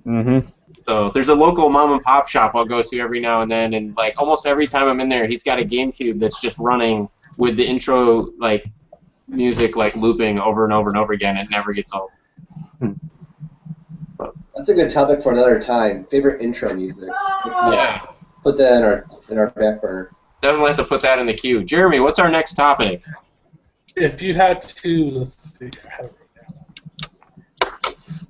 [SPEAKER 2] Mm-hmm.
[SPEAKER 1] So there's a local mom and pop shop I'll go to every now and then, and like almost every time I'm in there, he's got a GameCube that's just running with the intro like music like looping over and over and over again. It never gets old.
[SPEAKER 5] That's a good topic for another time. Favorite intro music.
[SPEAKER 1] Yeah.
[SPEAKER 5] Put that in our back burner.
[SPEAKER 1] Definitely have to put that in the queue. Jeremy, what's our next topic?
[SPEAKER 3] If you had to, let's see,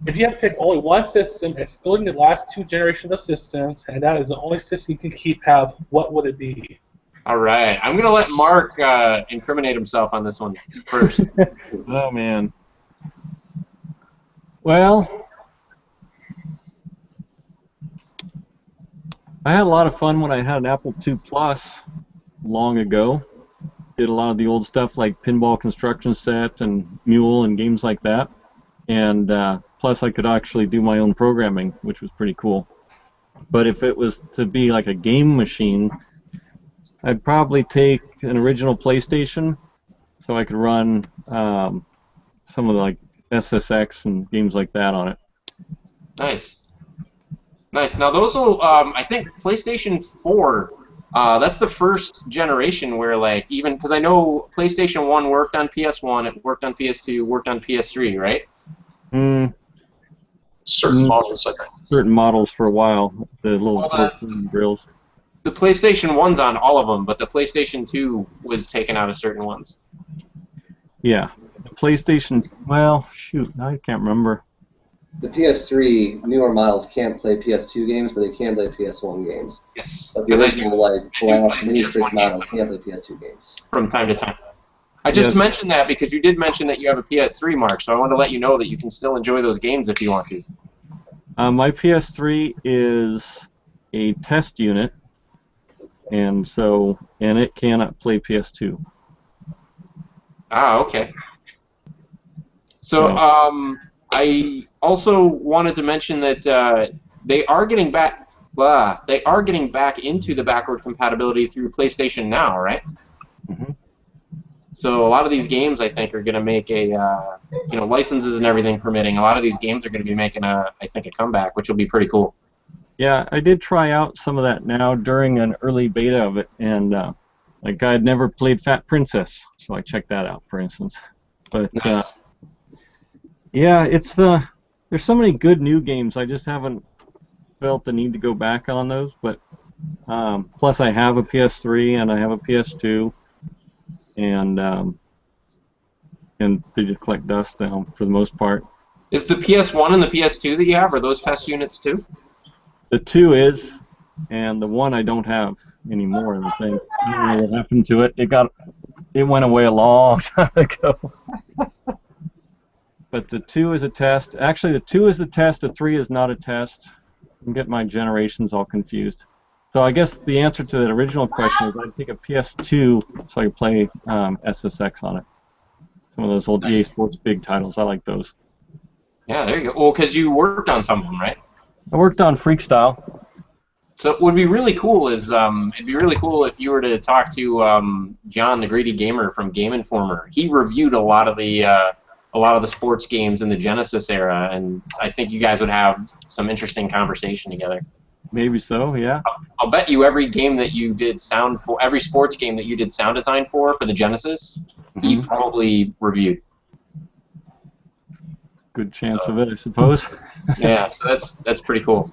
[SPEAKER 3] if you had to pick only one system, excluding the last two generations of systems, and that is the only system you can keep, what would it be?
[SPEAKER 1] All right, I'm gonna let Mark incriminate himself on this one first.
[SPEAKER 7] Oh man. Well, I had a lot of fun when I had an Apple II Plus long ago. Did a lot of the old stuff like Pinball Construction Set and Mule and games like that. And plus I could actually do my own programming, which was pretty cool. But if it was to be like a game machine, I'd probably take an original PlayStation so I could run some of the like SSX and games like that on it.
[SPEAKER 1] Nice. Nice. Now those will, I think PlayStation 4, that's the first generation where like even, because I know PlayStation 1 worked on PS1, it worked on PS2, worked on PS3, right?
[SPEAKER 6] Certain models, I think.
[SPEAKER 7] Certain models for a while, the little grills.
[SPEAKER 1] The PlayStation 1's on all of them, but the PlayStation 2 was taken out of certain ones.
[SPEAKER 7] Yeah. The PlayStation, well, shoot, I can't remember.
[SPEAKER 5] The PS3 newer models can't play PS2 games, but they can play PS1 games.
[SPEAKER 1] Yes.
[SPEAKER 5] But the original, mini fridge model can't play PS2 games.
[SPEAKER 1] From time to time. I just mentioned that because you did mention that you have a PS3, Mark, so I wanted to let you know that you can still enjoy those games if you want to.
[SPEAKER 7] My PS3 is a test unit, and it cannot play PS2.
[SPEAKER 1] Ah, okay. So, I also wanted to mention that they are getting back. They are getting back into the backward compatibility through PlayStation Now, right?
[SPEAKER 7] Mm-hmm.
[SPEAKER 1] So a lot of these games, I think, are going to make licenses and everything permitting. A lot of these games are going to be making a comeback, which will be pretty cool.
[SPEAKER 7] Yeah, I did try out some of that now during an early beta of it, and like I had never played Fat Princess, so I checked that out, for instance. But
[SPEAKER 1] Nice.
[SPEAKER 7] yeah, there's so many good new games. I just haven't felt the need to go back on those. But plus, I have a PS3 and I have a PS2, and they just collect dust now for the most part.
[SPEAKER 1] Is the PS1 and the PS2 that you have, are those test units too?
[SPEAKER 7] The 2 is, and the 1 I don't have anymore. I think I don't know what happened to it. It went away a long time ago. But the 2 is a test. Actually, the 2 is the test. The 3 is not a test. I'm getting my generations all confused. So I guess the answer to that original question is I'd take a PS2 so I could play SSX on it. Some of those old EA Sports big titles. I like those.
[SPEAKER 1] Yeah, there you go. Well, because you worked on some of them, right?
[SPEAKER 7] I worked on Freakstyle.
[SPEAKER 1] So it would be really cool it'd be really cool if you were to talk to John, the Greedy Gamer from Game Informer. He reviewed a lot of the sports games in the Genesis era, and I think you guys would have some interesting conversation together.
[SPEAKER 7] Maybe so, yeah.
[SPEAKER 1] I'll bet you every game that you did every sports game that you did sound design for the Genesis, he probably reviewed.
[SPEAKER 7] good chance of it, I suppose.
[SPEAKER 1] Yeah, so that's pretty cool.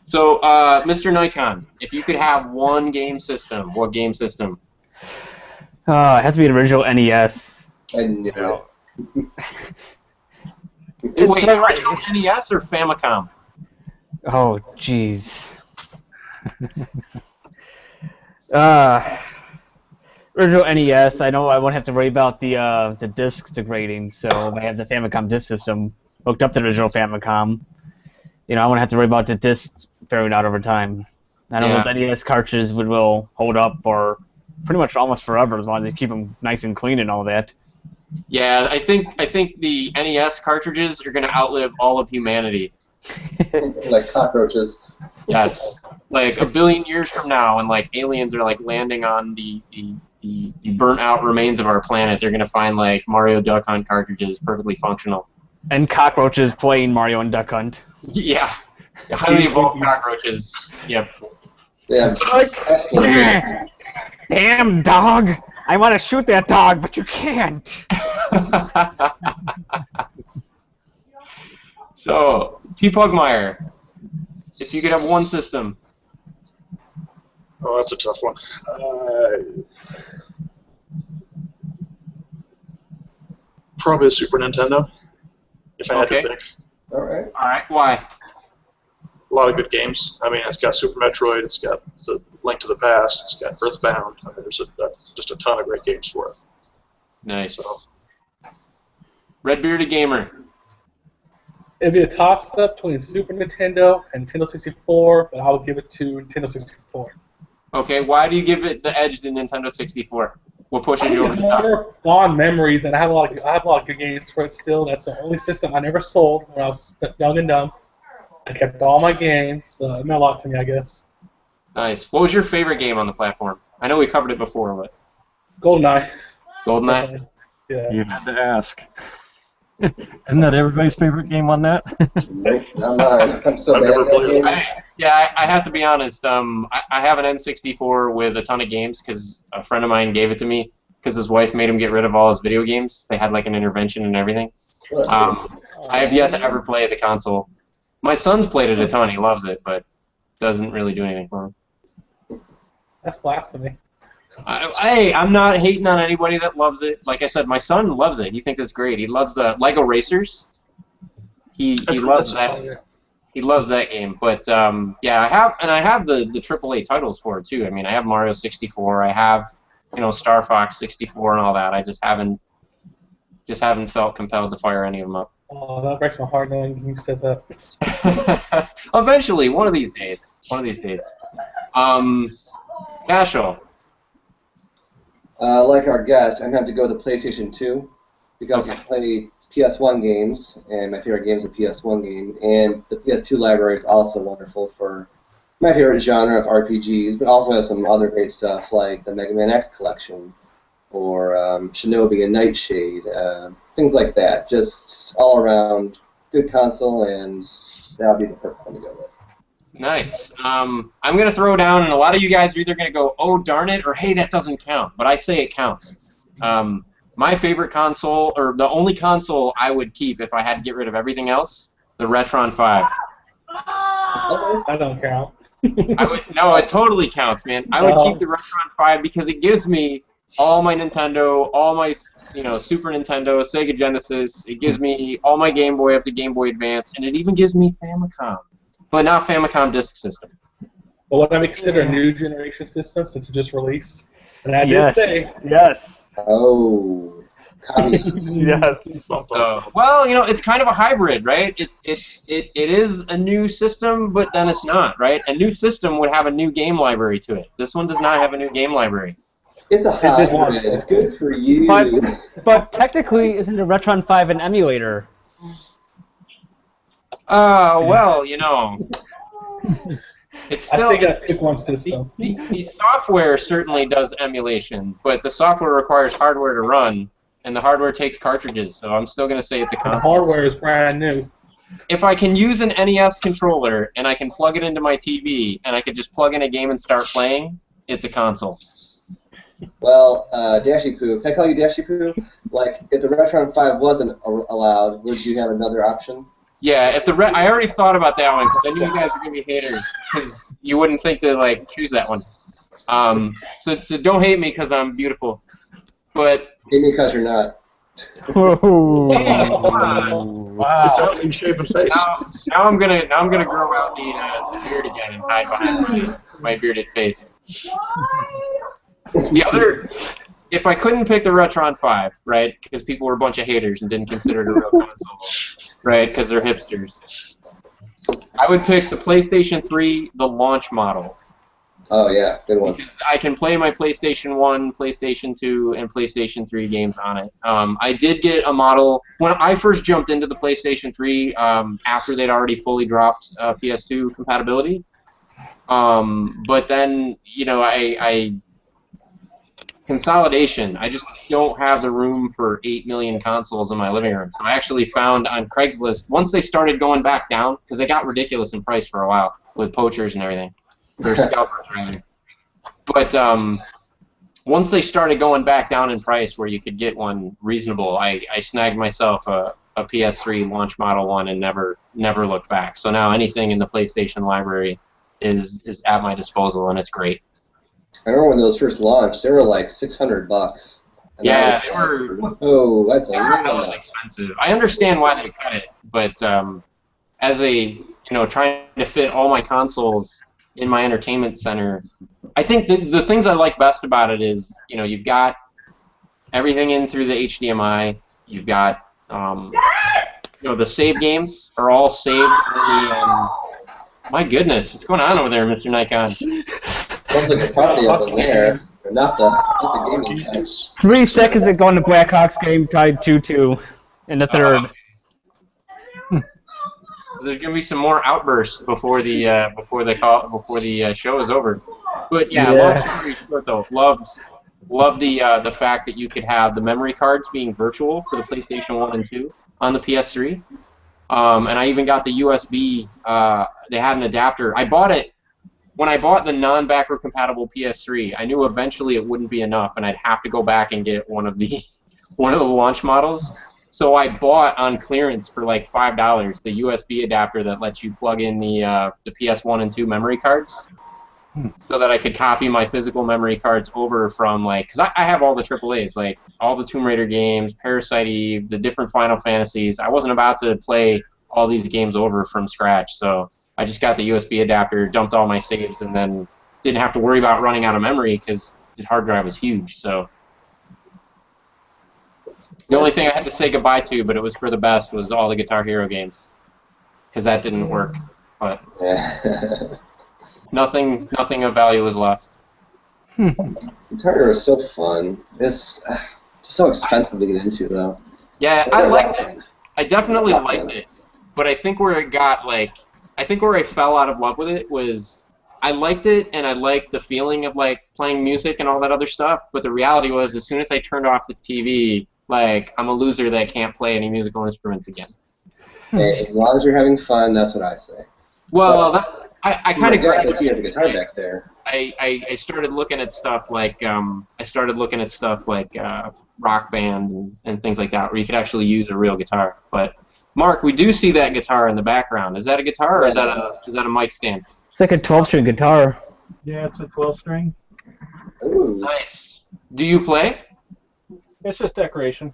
[SPEAKER 1] So, Mr. Nikon, if you could have one game system, what game system?
[SPEAKER 2] It has to be the original NES.
[SPEAKER 5] I knew it.
[SPEAKER 1] Wait, original NES or Famicom?
[SPEAKER 2] Oh, jeez. Original NES. I know I won't have to worry about the discs degrading, so I have the Famicom disk system hooked up to the original Famicom. You know, I won't have to worry about the discs wearing out over time. I don't know if the NES cartridges will hold up for pretty much almost forever as long as they keep them nice and clean and all that.
[SPEAKER 1] Yeah, I think the NES cartridges are going to outlive all of humanity.
[SPEAKER 5] Like cockroaches.
[SPEAKER 1] Yes, like a billion years from now, and like aliens are like landing on the burnt out remains of our planet, they're going to find like Mario Duck Hunt cartridges perfectly functional.
[SPEAKER 2] And cockroaches playing Mario and Duck Hunt.
[SPEAKER 1] Yeah, highly evolved cockroaches. Yep.
[SPEAKER 5] Yeah. Excellent.
[SPEAKER 2] Damn dog! I want to shoot that dog, but you can't.
[SPEAKER 1] So, P. Pugmire, if you could have one system.
[SPEAKER 6] Oh, that's a tough one. Probably a Super Nintendo, if I had to pick.
[SPEAKER 5] All right.
[SPEAKER 1] All right. Why?
[SPEAKER 6] A lot of good games. I mean, it's got Super Metroid, it's got the Link to the Past, it's got Earthbound. I mean, there's just a ton of great games for it.
[SPEAKER 1] Nice.
[SPEAKER 6] So,
[SPEAKER 1] Red Bearded Gamer.
[SPEAKER 3] It'd be a toss-up between Super Nintendo and Nintendo 64, but I would give it to Nintendo 64.
[SPEAKER 1] Okay, why do you give it the edge to Nintendo 64? What pushes you over the top?
[SPEAKER 3] More fond memories, and I have a lot of good games for it still. That's the only system I never sold when I was young and dumb. I kept all my games. It meant a lot to me, I guess.
[SPEAKER 1] Nice. What was your favorite game on the platform? I know we covered it before, but
[SPEAKER 3] GoldenEye.
[SPEAKER 1] GoldenEye?
[SPEAKER 3] Yeah.
[SPEAKER 7] You had to ask. Isn't that everybody's favorite game on that?
[SPEAKER 5] Nope, not mine. I'm so
[SPEAKER 6] I've
[SPEAKER 5] bad
[SPEAKER 6] never
[SPEAKER 5] at that
[SPEAKER 6] played it.
[SPEAKER 5] game.
[SPEAKER 1] I have to be honest. I have an N64 with a ton of games because a friend of mine gave it to me because his wife made him get rid of all his video games. They had like an intervention and everything. I have yet to ever play the console. My son's played it a ton. He loves it, but doesn't really do anything for him.
[SPEAKER 3] That's blasphemy.
[SPEAKER 1] Hey, I'm not hating on anybody that loves it. Like I said, my son loves it. He thinks it's great. He loves the Lego Racers. He loves that. He loves that game. But yeah, I have the AAA titles for it too. I mean, I have Mario 64. I have Star Fox 64 and all that. I just haven't felt compelled to fire any of them up.
[SPEAKER 3] Oh, that breaks my heart knowing you said that.
[SPEAKER 1] Eventually, one of these days. Cashel.
[SPEAKER 5] Like our guest, I'm going to have to go with the PlayStation 2 because I play PS1 games, and my favorite game is a PS1 game. And the PS2 library is also wonderful for my favorite genre of RPGs, but also has some other great stuff like the Mega Man X collection or Shinobi and Nightshade, things like that. Just all around good console, and that would be the perfect one to go with.
[SPEAKER 1] Nice. I'm going to throw down, and a lot of you guys are either going to go, oh, darn it, or hey, that doesn't count. But I say it counts. My favorite console, or the only console I would keep if I had to get rid of everything else, the Retron 5.
[SPEAKER 3] That don't count.
[SPEAKER 1] No, it totally counts, man. I would keep the Retron 5 because it gives me all my Nintendo, all my Super Nintendo, Sega Genesis. It gives me all my Game Boy up to Game Boy Advance, and it even gives me Famicom. But not Famicom Disk System.
[SPEAKER 3] Well, would I consider a new generation system since it just released? And I did say
[SPEAKER 2] yes.
[SPEAKER 5] Oh.
[SPEAKER 2] Yes.
[SPEAKER 1] Well, it's kind of a hybrid, right? It is a new system, but then it's not, right? A new system would have a new game library to it. This one does not have a new game library.
[SPEAKER 5] It's a hybrid. Good for you.
[SPEAKER 2] But technically, isn't the Retron 5 an emulator?
[SPEAKER 1] Well, it's still.
[SPEAKER 3] I think I pick one system.
[SPEAKER 1] The software certainly does emulation, but the software requires hardware to run, and the hardware takes cartridges. So I'm still going to say it's a console.
[SPEAKER 3] The hardware is brand new.
[SPEAKER 1] If I can use an NES controller and I can plug it into my TV and I could just plug in a game and start playing, it's a console.
[SPEAKER 5] Well, Dashy Poo, can I call you Dashy Poo? Like, if the Retron 5 wasn't allowed, would you have another option?
[SPEAKER 1] Yeah, if I already thought about that one because I knew you guys were gonna be haters because you wouldn't think to like choose that one. So don't hate me because I'm beautiful, but
[SPEAKER 5] Hate me because you're not.
[SPEAKER 6] It's a clean shaven face.
[SPEAKER 1] now I'm gonna grow out the beard again and hide behind my bearded face. The other, if I couldn't pick the Retron 5, right, because people were a bunch of haters and didn't consider it a real console, right, because they're hipsters, I would pick the PlayStation 3, the launch model.
[SPEAKER 5] Oh, yeah, good one.
[SPEAKER 1] Because I can play my PlayStation 1, PlayStation 2, and PlayStation 3 games on it. I did get a model when I first jumped into the PlayStation 3 after they'd already fully dropped PS2 compatibility. But then, you know, consolidation. I just don't have the room for 8 million consoles in my living room. So I actually found on Craigslist, once they started going back down, because they got ridiculous in price for a while with poachers and everything. Or scalpers, rather. But once they started going back down in price where you could get one reasonable, I snagged myself a PS3 launch model one and never looked back. So now anything in the PlayStation library is at my disposal, and it's great.
[SPEAKER 5] I remember when those first launched, they were like $600.
[SPEAKER 1] Yeah, they were.
[SPEAKER 5] Oh, that's a
[SPEAKER 1] lot expensive. I understand why they cut it, but as a trying to fit all my consoles in my entertainment center, I think the things I like best about it is you've got everything in through the HDMI. You've got the save games are all saved on the. My goodness, what's going on over there, Mr. Nikon?
[SPEAKER 5] Something is happening over there. Not the gaming guys.
[SPEAKER 2] 3 seconds ago in the Blackhawks game, tied 2-2 in the third.
[SPEAKER 1] There's gonna be some more outbursts before the show is over. But yeah, long story short though, loved the fact that you could have the memory cards being virtual for the PlayStation 1 and 2 on the PS3. And I even got the USB. They had an adapter. I bought it when I bought the non-backward compatible PS3. I knew eventually it wouldn't be enough, and I'd have to go back and get one of the launch models. So I bought on clearance for like $5 the USB adapter that lets you plug in the PS1 and 2 memory cards, so that I could copy my physical memory cards over from because I have all the AAAs, like all the Tomb Raider games, Parasite Eve, the different Final Fantasies. I wasn't about to play all these games over from scratch, so I just got the USB adapter, dumped all my saves, and then didn't have to worry about running out of memory because the hard drive was huge. So the only thing I had to say goodbye to, but it was for the best, was all the Guitar Hero games, because that didn't work. But nothing of value was lost.
[SPEAKER 5] Guitar Hero is so fun. It's just so expensive to get into, though.
[SPEAKER 1] Yeah, I liked it. I definitely liked it. But I think where it got, I think where I fell out of love with it was I liked it, and I liked the feeling of, playing music and all that other stuff, but the reality was as soon as I turned off the TV, I'm a loser that can't play any musical instruments again.
[SPEAKER 5] Hey, as long as you're having fun, that's what I say.
[SPEAKER 1] Well, I kind of
[SPEAKER 5] grabbed it. He has a guitar back there.
[SPEAKER 1] I started looking at stuff like Rock Band and things like that, where you could actually use a real guitar. But Mark, we do see that guitar in the background. Is that a guitar or is that a mic stand?
[SPEAKER 2] It's like a 12-string guitar.
[SPEAKER 7] Yeah, it's a 12-string.
[SPEAKER 5] Ooh.
[SPEAKER 1] Nice. Do you play?
[SPEAKER 7] It's just decoration.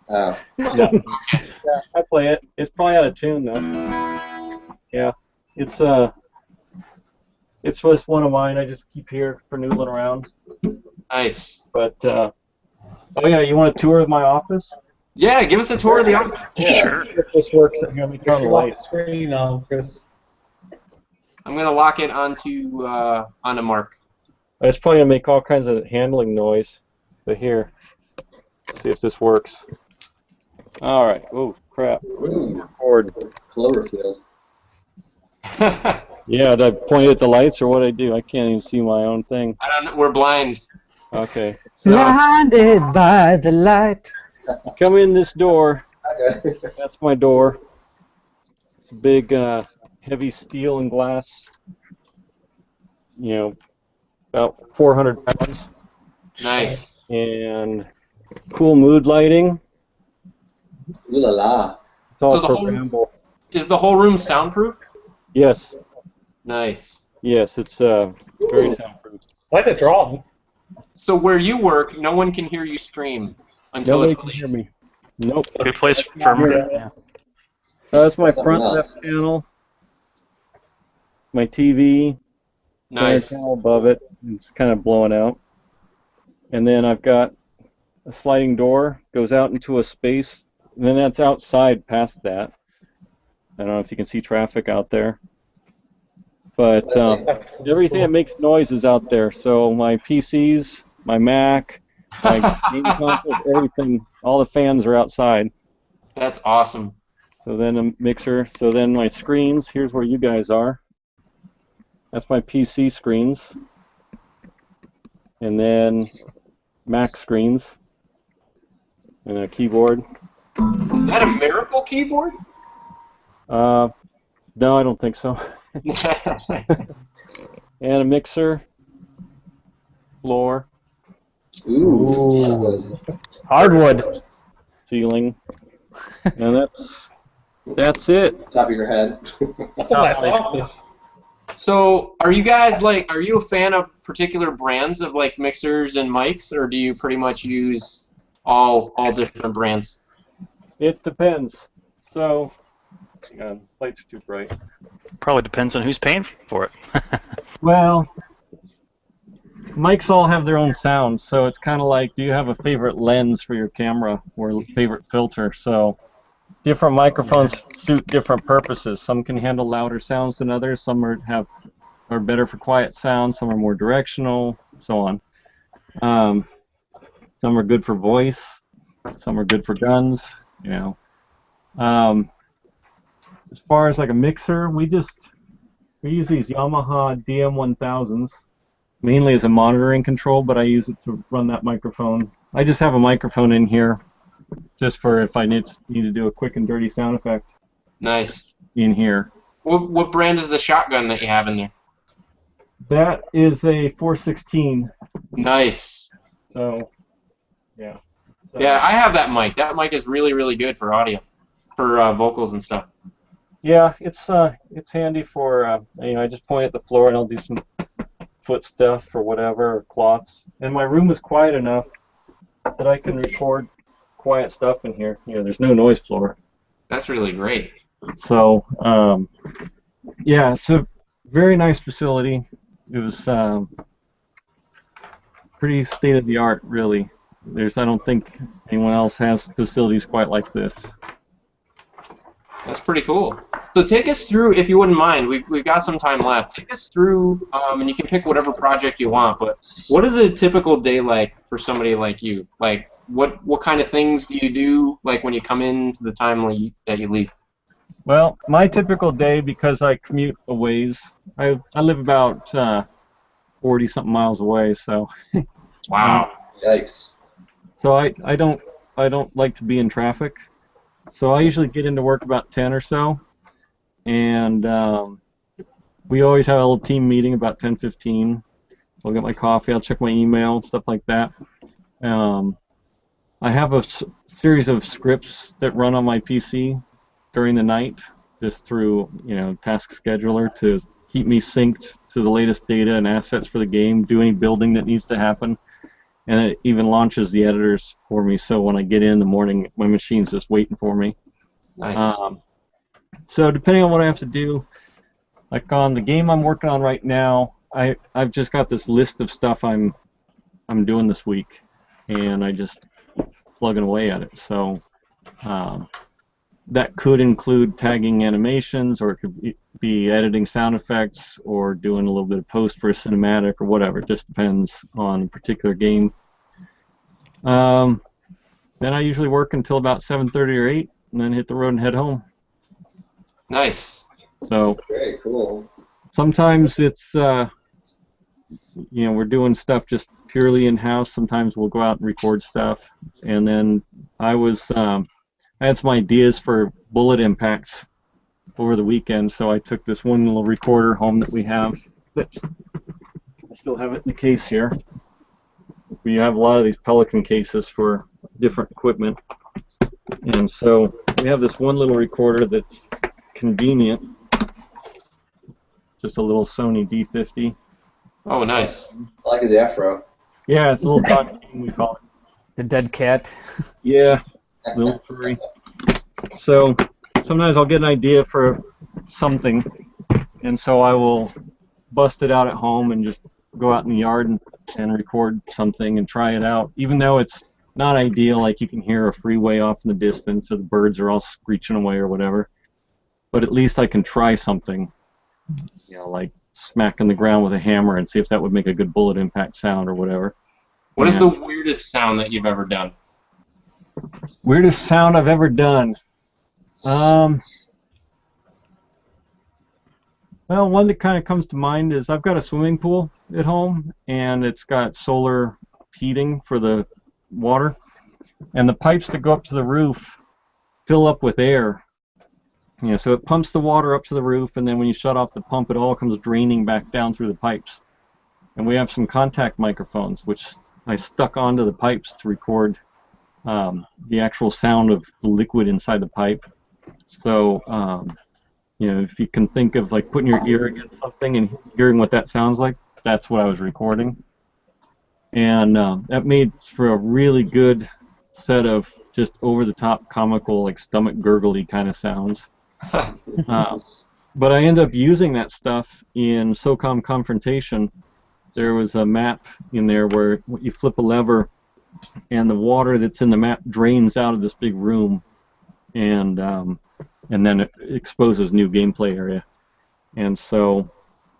[SPEAKER 5] Oh.
[SPEAKER 7] Yeah. Yeah, I play it. It's probably out of tune though. Yeah, it's just one of mine. I just keep here for noodling around.
[SPEAKER 1] Nice.
[SPEAKER 7] But oh yeah, you want a tour of my office?
[SPEAKER 1] Yeah, give us a tour of the office.
[SPEAKER 4] Yeah, sure.
[SPEAKER 7] If this works, here, let me turn the light.
[SPEAKER 3] Screen on, Chris.
[SPEAKER 1] I'm gonna lock it onto Mark.
[SPEAKER 7] It's probably gonna make all kinds of handling noise. But here, let's see if this works. All right. Oh crap.
[SPEAKER 5] Ooh.
[SPEAKER 7] Record.
[SPEAKER 5] Cloverfield.
[SPEAKER 7] Yeah, did I point at the lights or what I do? I can't even see my own thing.
[SPEAKER 1] I don't know. We're blind.
[SPEAKER 7] Okay.
[SPEAKER 1] So,
[SPEAKER 2] Blinded by the light.
[SPEAKER 7] Come in this door.
[SPEAKER 5] Okay.
[SPEAKER 7] That's my door. It's big, heavy steel and glass. You know, about 400 pounds.
[SPEAKER 1] Nice.
[SPEAKER 7] and cool mood lighting.
[SPEAKER 5] Ooh la la.
[SPEAKER 7] It's all
[SPEAKER 1] So the whole-
[SPEAKER 7] programmable.
[SPEAKER 1] Is the whole room soundproof?
[SPEAKER 7] Yes,
[SPEAKER 1] Nice.
[SPEAKER 7] yes, it's very soundproof.
[SPEAKER 3] I like the drawing.
[SPEAKER 1] So where you work, no one can hear you scream until
[SPEAKER 7] Nobody
[SPEAKER 1] it's
[SPEAKER 7] can
[SPEAKER 1] released.
[SPEAKER 7] hear me. Nope.
[SPEAKER 4] Good place for yeah.
[SPEAKER 7] That's my
[SPEAKER 5] Something
[SPEAKER 7] front
[SPEAKER 5] else.
[SPEAKER 7] left panel. My TV.
[SPEAKER 1] Nice.
[SPEAKER 7] Center panel above it. It's kind of blowing out. And then I've got a sliding door, goes out into a space, and then that's outside past that. I don't know if you can see traffic out there. But everything that makes noise is out there. So my PCs, my Mac, my game consoles, everything, all the fans are outside.
[SPEAKER 1] That's awesome.
[SPEAKER 7] So then a mixer. So then my screens, here's where you guys are. That's my PC screens. And then Mac screens. And a keyboard.
[SPEAKER 1] Is that a miracle keyboard?
[SPEAKER 7] No, I don't think so. And a mixer. Floor.
[SPEAKER 5] Ooh.
[SPEAKER 2] Hardwood.
[SPEAKER 7] Ceiling. And that's it.
[SPEAKER 5] Top of your head.
[SPEAKER 3] That's a nice office.
[SPEAKER 1] So, are you guys are you a fan of particular brands of like mixers and mics, or do you pretty much use all different brands?
[SPEAKER 7] It depends. So, hang on, lights are too bright.
[SPEAKER 4] Probably depends on who's paying for it.
[SPEAKER 7] Well, mics all have their own sound, so it's kind of like, do you have a favorite lens for your camera or favorite filter? So, different microphones suit different purposes. Some can handle louder sounds than others. Some are better for quiet sound. Some are more directional, so on. Some are good for voice. Some are good for guns. You know. As far as like a mixer, we use these Yamaha DM1000s mainly as a monitoring control, but I use it to run that microphone. I just have a microphone in here just for if I need to do a quick and dirty sound effect
[SPEAKER 1] Nice.
[SPEAKER 7] in here.
[SPEAKER 1] What brand is the shotgun that you have in there?
[SPEAKER 7] That is a 416.
[SPEAKER 1] Nice.
[SPEAKER 7] So, yeah. So,
[SPEAKER 1] Yeah, I have that mic. That mic is really, really good for audio, for vocals and stuff.
[SPEAKER 7] yeah, it's handy for I just point at the floor and I'll do some foot stuff or whatever, or cloths. And my room is quiet enough that I can record quiet stuff in here. You know, there's no noise floor.
[SPEAKER 1] That's really great.
[SPEAKER 7] So, yeah, it's a very nice facility. It was pretty state of the art, really. I don't think anyone else has facilities quite like this.
[SPEAKER 1] That's pretty cool. So take us through, if you wouldn't mind, we've got some time left. Take us through, and you can pick whatever project you want, but what is a typical day like for somebody like you? Like, what kind of things do you do, like, when you come in to the time that you leave?
[SPEAKER 7] Well, my typical day, because I commute a ways, I live about 40-something miles away, so
[SPEAKER 1] Wow.
[SPEAKER 5] Yikes.
[SPEAKER 7] so I don't like to be in traffic. So I usually get into work about 10 or so, and we always have a little team meeting about 10:15. I'll get my coffee, I'll check my email, stuff like that. I have a series of scripts that run on my PC during the night, just through task scheduler to keep me synced to the latest data and assets for the game, do any building that needs to happen. And it even launches the editors for me, so when I get in the morning, my machine's just waiting for me.
[SPEAKER 1] Nice.
[SPEAKER 7] So depending on what I have to do, like on the game I'm working on right now, I've just got this list of stuff I'm doing this week, and I just plugging away at it. So that could include tagging animations, or it could be editing sound effects, or doing a little bit of post for a cinematic, or whatever. It just depends on a particular game. Then I usually work until about 7:30 or 8, and then hit the road and head home.
[SPEAKER 1] Nice.
[SPEAKER 7] So
[SPEAKER 5] Very cool.
[SPEAKER 7] sometimes it's we're doing stuff just purely in-house. Sometimes we'll go out and record stuff. And then I had some ideas for bullet impacts over the weekend, so I took this one little recorder home that we have. I still have it in the case here. we have a lot of these Pelican cases for different equipment. And so we have this one little recorder that's convenient. Just a little Sony D50.
[SPEAKER 1] Oh, nice.
[SPEAKER 5] I like the afro.
[SPEAKER 7] Yeah, it's a little dog king, we call it.
[SPEAKER 2] The dead cat.
[SPEAKER 7] Yeah, little furry. So sometimes I'll get an idea for something, and so I will bust it out at home and just go out in the yard and record something and try it out. Even though it's not ideal, like you can hear a freeway off in the distance or the birds are all screeching away or whatever, but at least I can try something, you know, like smacking the ground with a hammer and see if that would make a good bullet impact sound or whatever.
[SPEAKER 1] What is the weirdest sound that you've ever done?
[SPEAKER 7] Weirdest sound I've ever done? Well, one that kind of comes to mind is I've got a swimming pool at home, and it's got solar heating for the water, and the pipes that go up to the roof fill up with air. You know, so it pumps the water up to the roof, and then when you shut off the pump, it all comes draining back down through the pipes. And we have some contact microphones, which I stuck onto the pipes to record the actual sound of the liquid inside the pipe. So, you know, if you can think of like putting your ear against something and hearing what that sounds like, that's what I was recording. And that made for a really good set of just over-the-top comical, like stomach gurgly kind of sounds. But I ended up using that stuff in SOCOM Confrontation. There was a map in there where you flip a lever and the water that's in the map drains out of this big room, and then it exposes new gameplay area. And so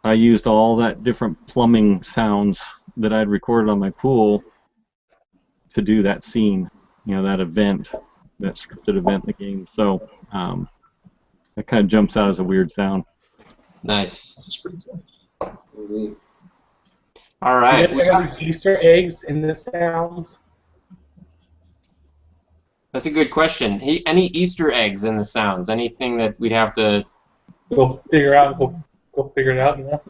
[SPEAKER 7] I used all that different plumbing sounds that I'd recorded on my pool to do that scene, you know, that event, that scripted event in the game. So it kind of jumps out as a weird sound.
[SPEAKER 1] Nice.
[SPEAKER 6] That's pretty cool.
[SPEAKER 5] Mm-hmm.
[SPEAKER 1] All right.
[SPEAKER 3] Do you have any Easter eggs in the sounds?
[SPEAKER 1] That's a good question. Any Easter eggs in the sounds? Anything that we'd have to...
[SPEAKER 3] Go figure out. Go figure it out. You know?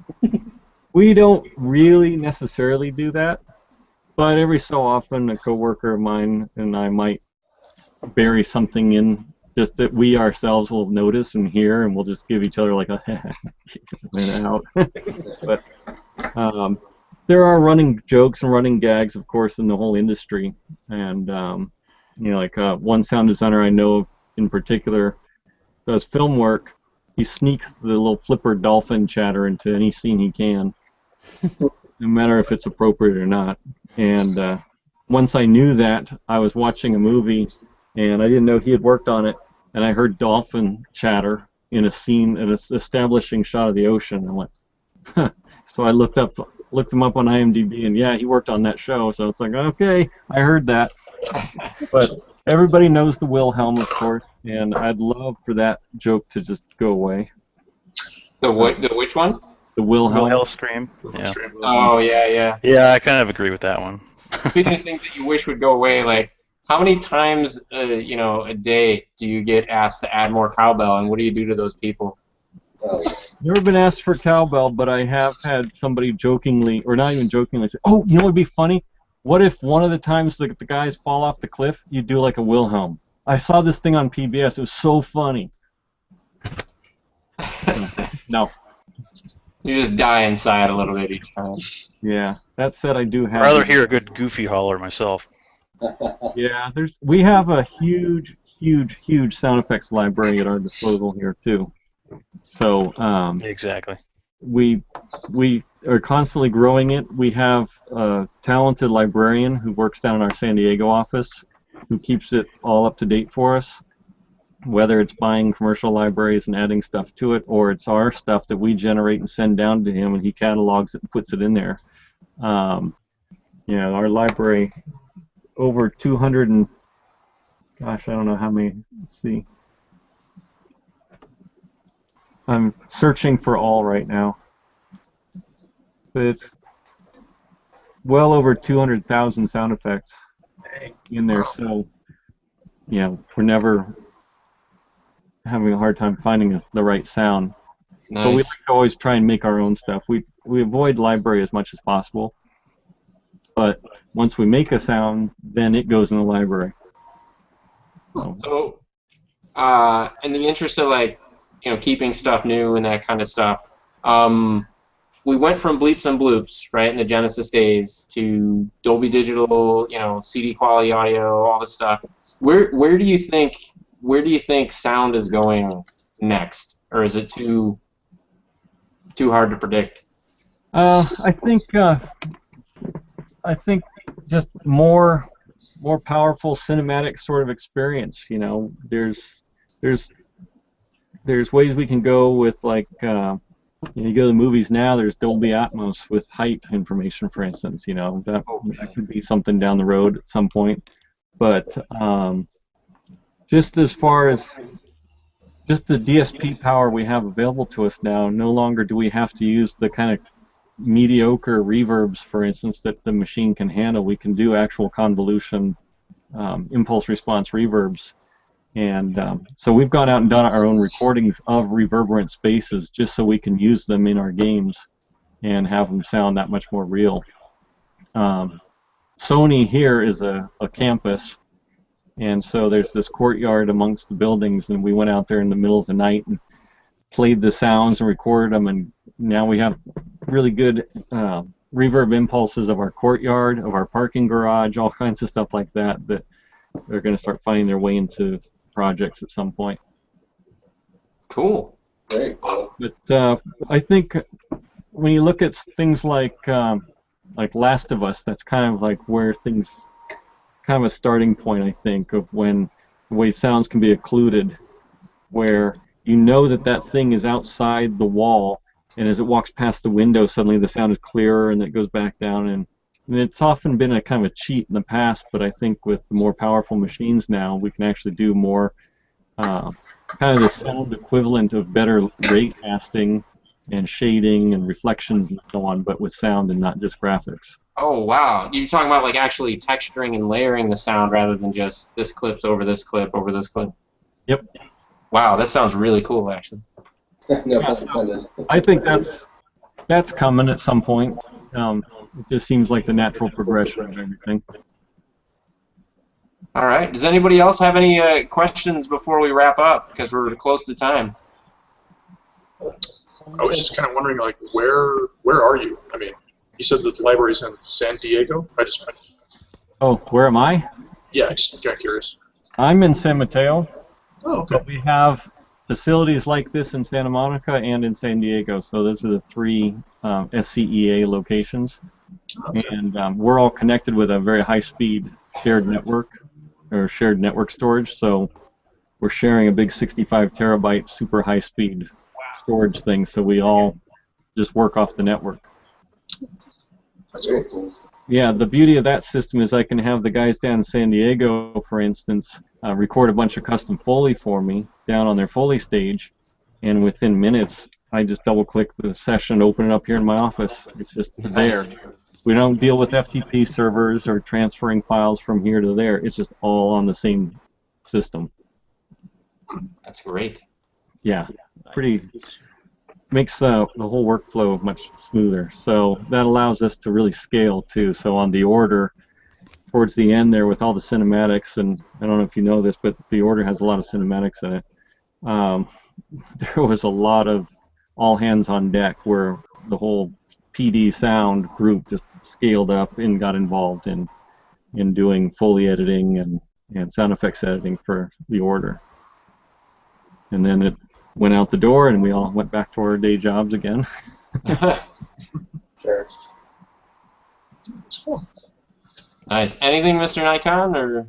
[SPEAKER 7] We don't really necessarily do that, but every so often a coworker of mine and I might bury something in just that we ourselves will notice and hear, and we'll just give each other like a and out. But there are running jokes and running gags, of course, in the whole industry, and you know, like one sound designer I know in particular does film work. He sneaks the little flipper dolphin chatter into any scene he can, no matter if it's appropriate or not. And once I knew that, I was watching a movie, and I didn't know he had worked on it, and I heard dolphin chatter in a scene, an establishing shot of the ocean. I went, huh. So I looked him up on IMDb, and yeah, he worked on that show. So it's like, okay, I heard that. But everybody knows the Wilhelm, of course, and I'd love for that joke to just go away.
[SPEAKER 1] The which one?
[SPEAKER 7] The Wilhelm.
[SPEAKER 4] Hell scream. Yeah.
[SPEAKER 1] Oh, yeah, yeah.
[SPEAKER 4] Yeah, I kind of agree with that one.
[SPEAKER 1] Speaking of things that you wish would go away, like, how many times, you know, a day do you get asked to add more cowbell, and what do you do to those people?
[SPEAKER 7] Never been asked for cowbell, but I have had somebody jokingly, or not even jokingly, say, "Oh, you know what would be funny? What if one of the times the guys fall off the cliff, you do like a Wilhelm? I saw this thing on PBS. It was so funny." No.
[SPEAKER 1] You just die inside a little bit each time.
[SPEAKER 7] Yeah. That said, I do have.
[SPEAKER 4] I'd rather hear a good goofy holler myself.
[SPEAKER 7] Yeah. We have a huge sound effects library at our disposal here too. So.
[SPEAKER 4] Exactly.
[SPEAKER 7] We are constantly growing it. We have a talented librarian who works down in our San Diego office who keeps it all up to date for us, whether it's buying commercial libraries and adding stuff to it, or it's our stuff that we generate and send down to him, and he catalogs it and puts it in there. You know, our library, over 200 and, gosh, I don't know how many, let's see. I'm searching for all right now. But it's well over 200,000 sound effects in there, so you know, we're never having a hard time finding the right sound.
[SPEAKER 1] Nice.
[SPEAKER 7] But we like to always try and make our own stuff. We avoid library as much as possible. But once we make a sound, then it goes in the library.
[SPEAKER 1] So, in the interest of keeping stuff new and that kind of stuff, we went from bleeps and bloops, right, in the Genesis days to Dolby Digital, CD quality audio, all this stuff. Where do you think sound is going next, or is it too hard to predict?
[SPEAKER 7] I think just more powerful cinematic sort of experience. There's ways we can go with you go to the movies now. There's Dolby Atmos with height information, for instance. That could be something down the road at some point. But just as far as just the DSP power we have available to us now, no longer do we have to use the kind of mediocre reverbs, for instance, that the machine can handle. We can do actual convolution impulse response reverbs. And so we've gone out and done our own recordings of reverberant spaces just so we can use them in our games and have them sound that much more real. Sony here is a campus, and so there's this courtyard amongst the buildings, and we went out there in the middle of the night and played the sounds and recorded them, and now we have really good reverb impulses of our courtyard, of our parking garage, all kinds of stuff like that they're going to start finding their way into projects at some point.
[SPEAKER 1] Cool.
[SPEAKER 5] Great.
[SPEAKER 7] But I think when you look at things like Last of Us, that's kind of like where things, kind of a starting point, I think, of when the way sounds can be occluded, where you know that thing is outside the wall, and as it walks past the window, suddenly the sound is clearer, and it goes back down. And it's often been a kind of a cheat in the past, but I think with the more powerful machines now, we can actually do more kind of the sound equivalent of better ray casting and shading and reflections and so on, but with sound and not just graphics.
[SPEAKER 1] Oh, wow. You're talking about actually texturing and layering the sound rather than just this clip's over this clip over this clip?
[SPEAKER 7] Yep.
[SPEAKER 1] Wow, that sounds really cool, actually.
[SPEAKER 5] No pun intended.
[SPEAKER 7] I think that's coming at some point. It just seems like the natural progression of everything.
[SPEAKER 1] All right. Does anybody else have any questions before we wrap up? Because we're close to time.
[SPEAKER 6] I was just kind of wondering, where are you? I mean, you said that the library's in San Diego.
[SPEAKER 7] Oh, where am I?
[SPEAKER 6] Yeah, just kind of curious.
[SPEAKER 7] I'm in San Mateo.
[SPEAKER 6] Oh, okay.
[SPEAKER 7] But we have facilities like this in Santa Monica and in San Diego. So those are the three SCEA locations. Okay. And we're all connected with a very high-speed shared network, or shared network storage. So we're sharing a big 65 terabyte super high-speed storage thing. So we all just work off the network.
[SPEAKER 6] That's very cool.
[SPEAKER 7] Yeah, the beauty of that system is I can have the guys down in San Diego, for instance, record a bunch of custom Foley for me down on their Foley stage, and within minutes, I just double-click the session, open it up here in my office. It's just there. We don't deal with FTP servers or transferring files from here to there. It's just all on the same system.
[SPEAKER 1] That's great.
[SPEAKER 7] Yeah, pretty. Makes the whole workflow much smoother. So that allows us to really scale too. So on the order, towards the end there with all the cinematics, and I don't know if you know this, but the order has a lot of cinematics in it. There was a lot of all hands on deck where the whole PD sound group just scaled up and got involved in doing Foley editing and sound effects editing for the order. And then it went out the door, and we all went back to our day jobs again.
[SPEAKER 5] Sure.
[SPEAKER 6] That's cool.
[SPEAKER 1] Nice. Anything, Mr. Nikon or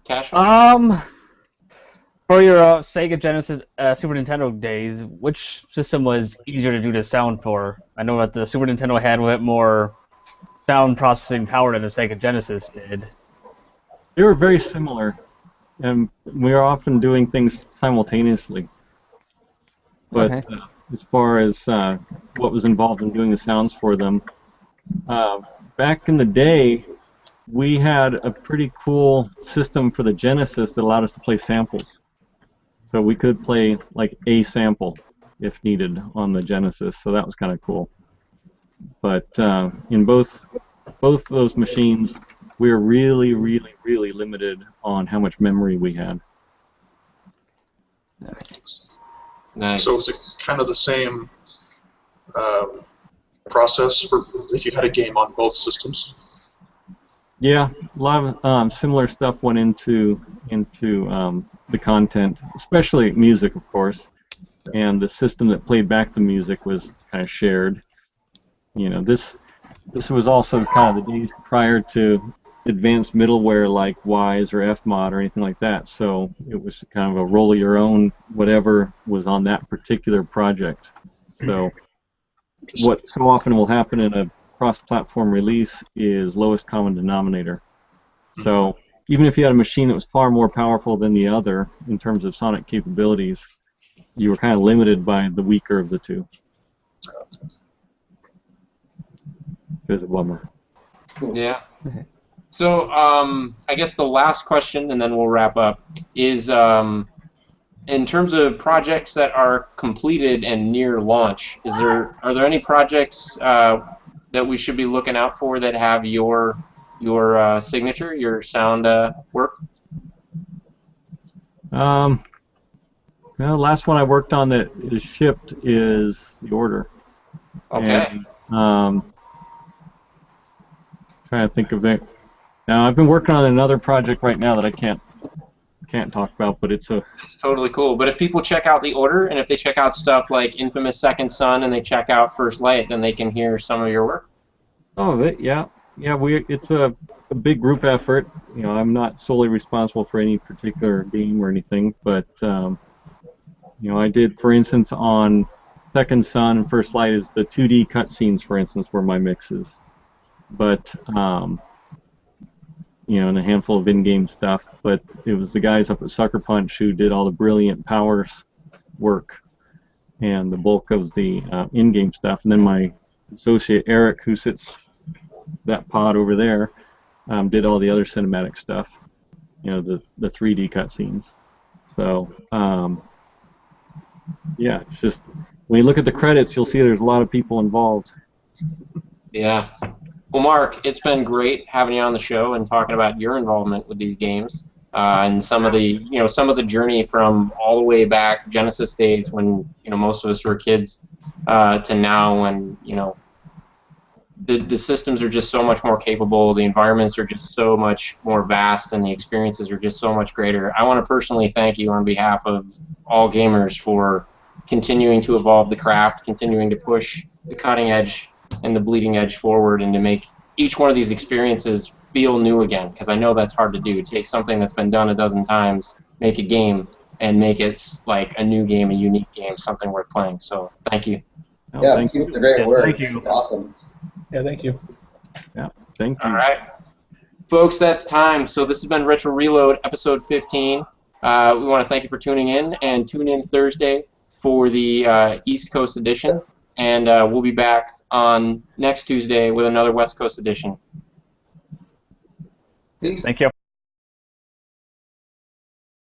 [SPEAKER 1] Cash?
[SPEAKER 2] For your Sega Genesis, Super Nintendo days, which system was easier to do the sound for? I know that the Super Nintendo had a bit more sound processing power than the Sega Genesis did.
[SPEAKER 7] They were very similar, and we are often doing things simultaneously. But
[SPEAKER 2] okay.
[SPEAKER 7] As far as what was involved in doing the sounds for them, back in the day, we had a pretty cool system for the Genesis that allowed us to play samples. So we could play like a sample if needed on the Genesis, so that was kind of cool. But in both both of those machines, we were really, really, really limited on how much memory we had.
[SPEAKER 1] Nice.
[SPEAKER 6] So is it kind of the same process for if you had a game on both systems?
[SPEAKER 7] Yeah, a lot of similar stuff went into the content, especially music, of course, and the system that played back the music was kind of shared. You know, this was also kind of the days prior to advanced middleware like Wise or Fmod or anything like that. So it was kind of a roll of your own, whatever was on that particular project. So what so often will happen in a cross-platform release is lowest common denominator. So even if you had a machine that was far more powerful than the other in terms of sonic capabilities, you were kind of limited by the weaker of the two. It was a bummer.
[SPEAKER 1] Yeah. So I guess the last question, and then we'll wrap up, is in terms of projects that are completed and near launch, are there any projects that we should be looking out for that have your signature, your sound work?
[SPEAKER 7] Well, the last one I worked on that is shipped is The Order.
[SPEAKER 1] Okay.
[SPEAKER 7] And, trying to think of it. Now I've been working on another project right now that I can't talk about, but it's
[SPEAKER 1] totally cool. But if people check out The Order, and if they check out stuff like Infamous Second Son, and they check out First Light, then they can hear some of your work.
[SPEAKER 7] Oh, yeah. It's a big group effort. You know, I'm not solely responsible for any particular game or anything, but you know, I did, for instance, on Second Son and First Light, is the 2D cutscenes, for instance, were my mixes. But you know, and a handful of in-game stuff. But it was the guys up at Sucker Punch who did all the brilliant powers work and the bulk of the in-game stuff. And then my associate Eric, who sits that pod over there, did all the other cinematic stuff. You know, the 3D cutscenes. So yeah, it's just when you look at the credits, you'll see there's a lot of people involved.
[SPEAKER 1] Yeah. Well, Marc, it's been great having you on the show and talking about your involvement with these games and some of the journey from all the way back Genesis days when most of us were kids to now when the systems are just so much more capable, the environments are just so much more vast, and the experiences are just so much greater. I want to personally thank you on behalf of all gamers for continuing to evolve the craft, continuing to push the cutting edge and the bleeding edge forward, and to make each one of these experiences feel new again, because I know that's hard to do. Take something that's been done a dozen times, make a game, and make it like a new game, a unique game, something worth playing. So thank you.
[SPEAKER 7] Oh,
[SPEAKER 5] Yeah,
[SPEAKER 7] thank
[SPEAKER 5] keep
[SPEAKER 7] you.
[SPEAKER 5] up the great
[SPEAKER 2] Yes,
[SPEAKER 5] work.
[SPEAKER 2] thank you.
[SPEAKER 5] It's awesome.
[SPEAKER 3] Yeah, thank you.
[SPEAKER 7] Yeah, thank you.
[SPEAKER 1] All right. Folks, that's time. So this has been Retro Reload, episode 15. We want to thank you for tuning in, and tune in Thursday for the East Coast edition. And we'll be back on next Tuesday with another West Coast edition.
[SPEAKER 5] Peace.
[SPEAKER 2] Thank you.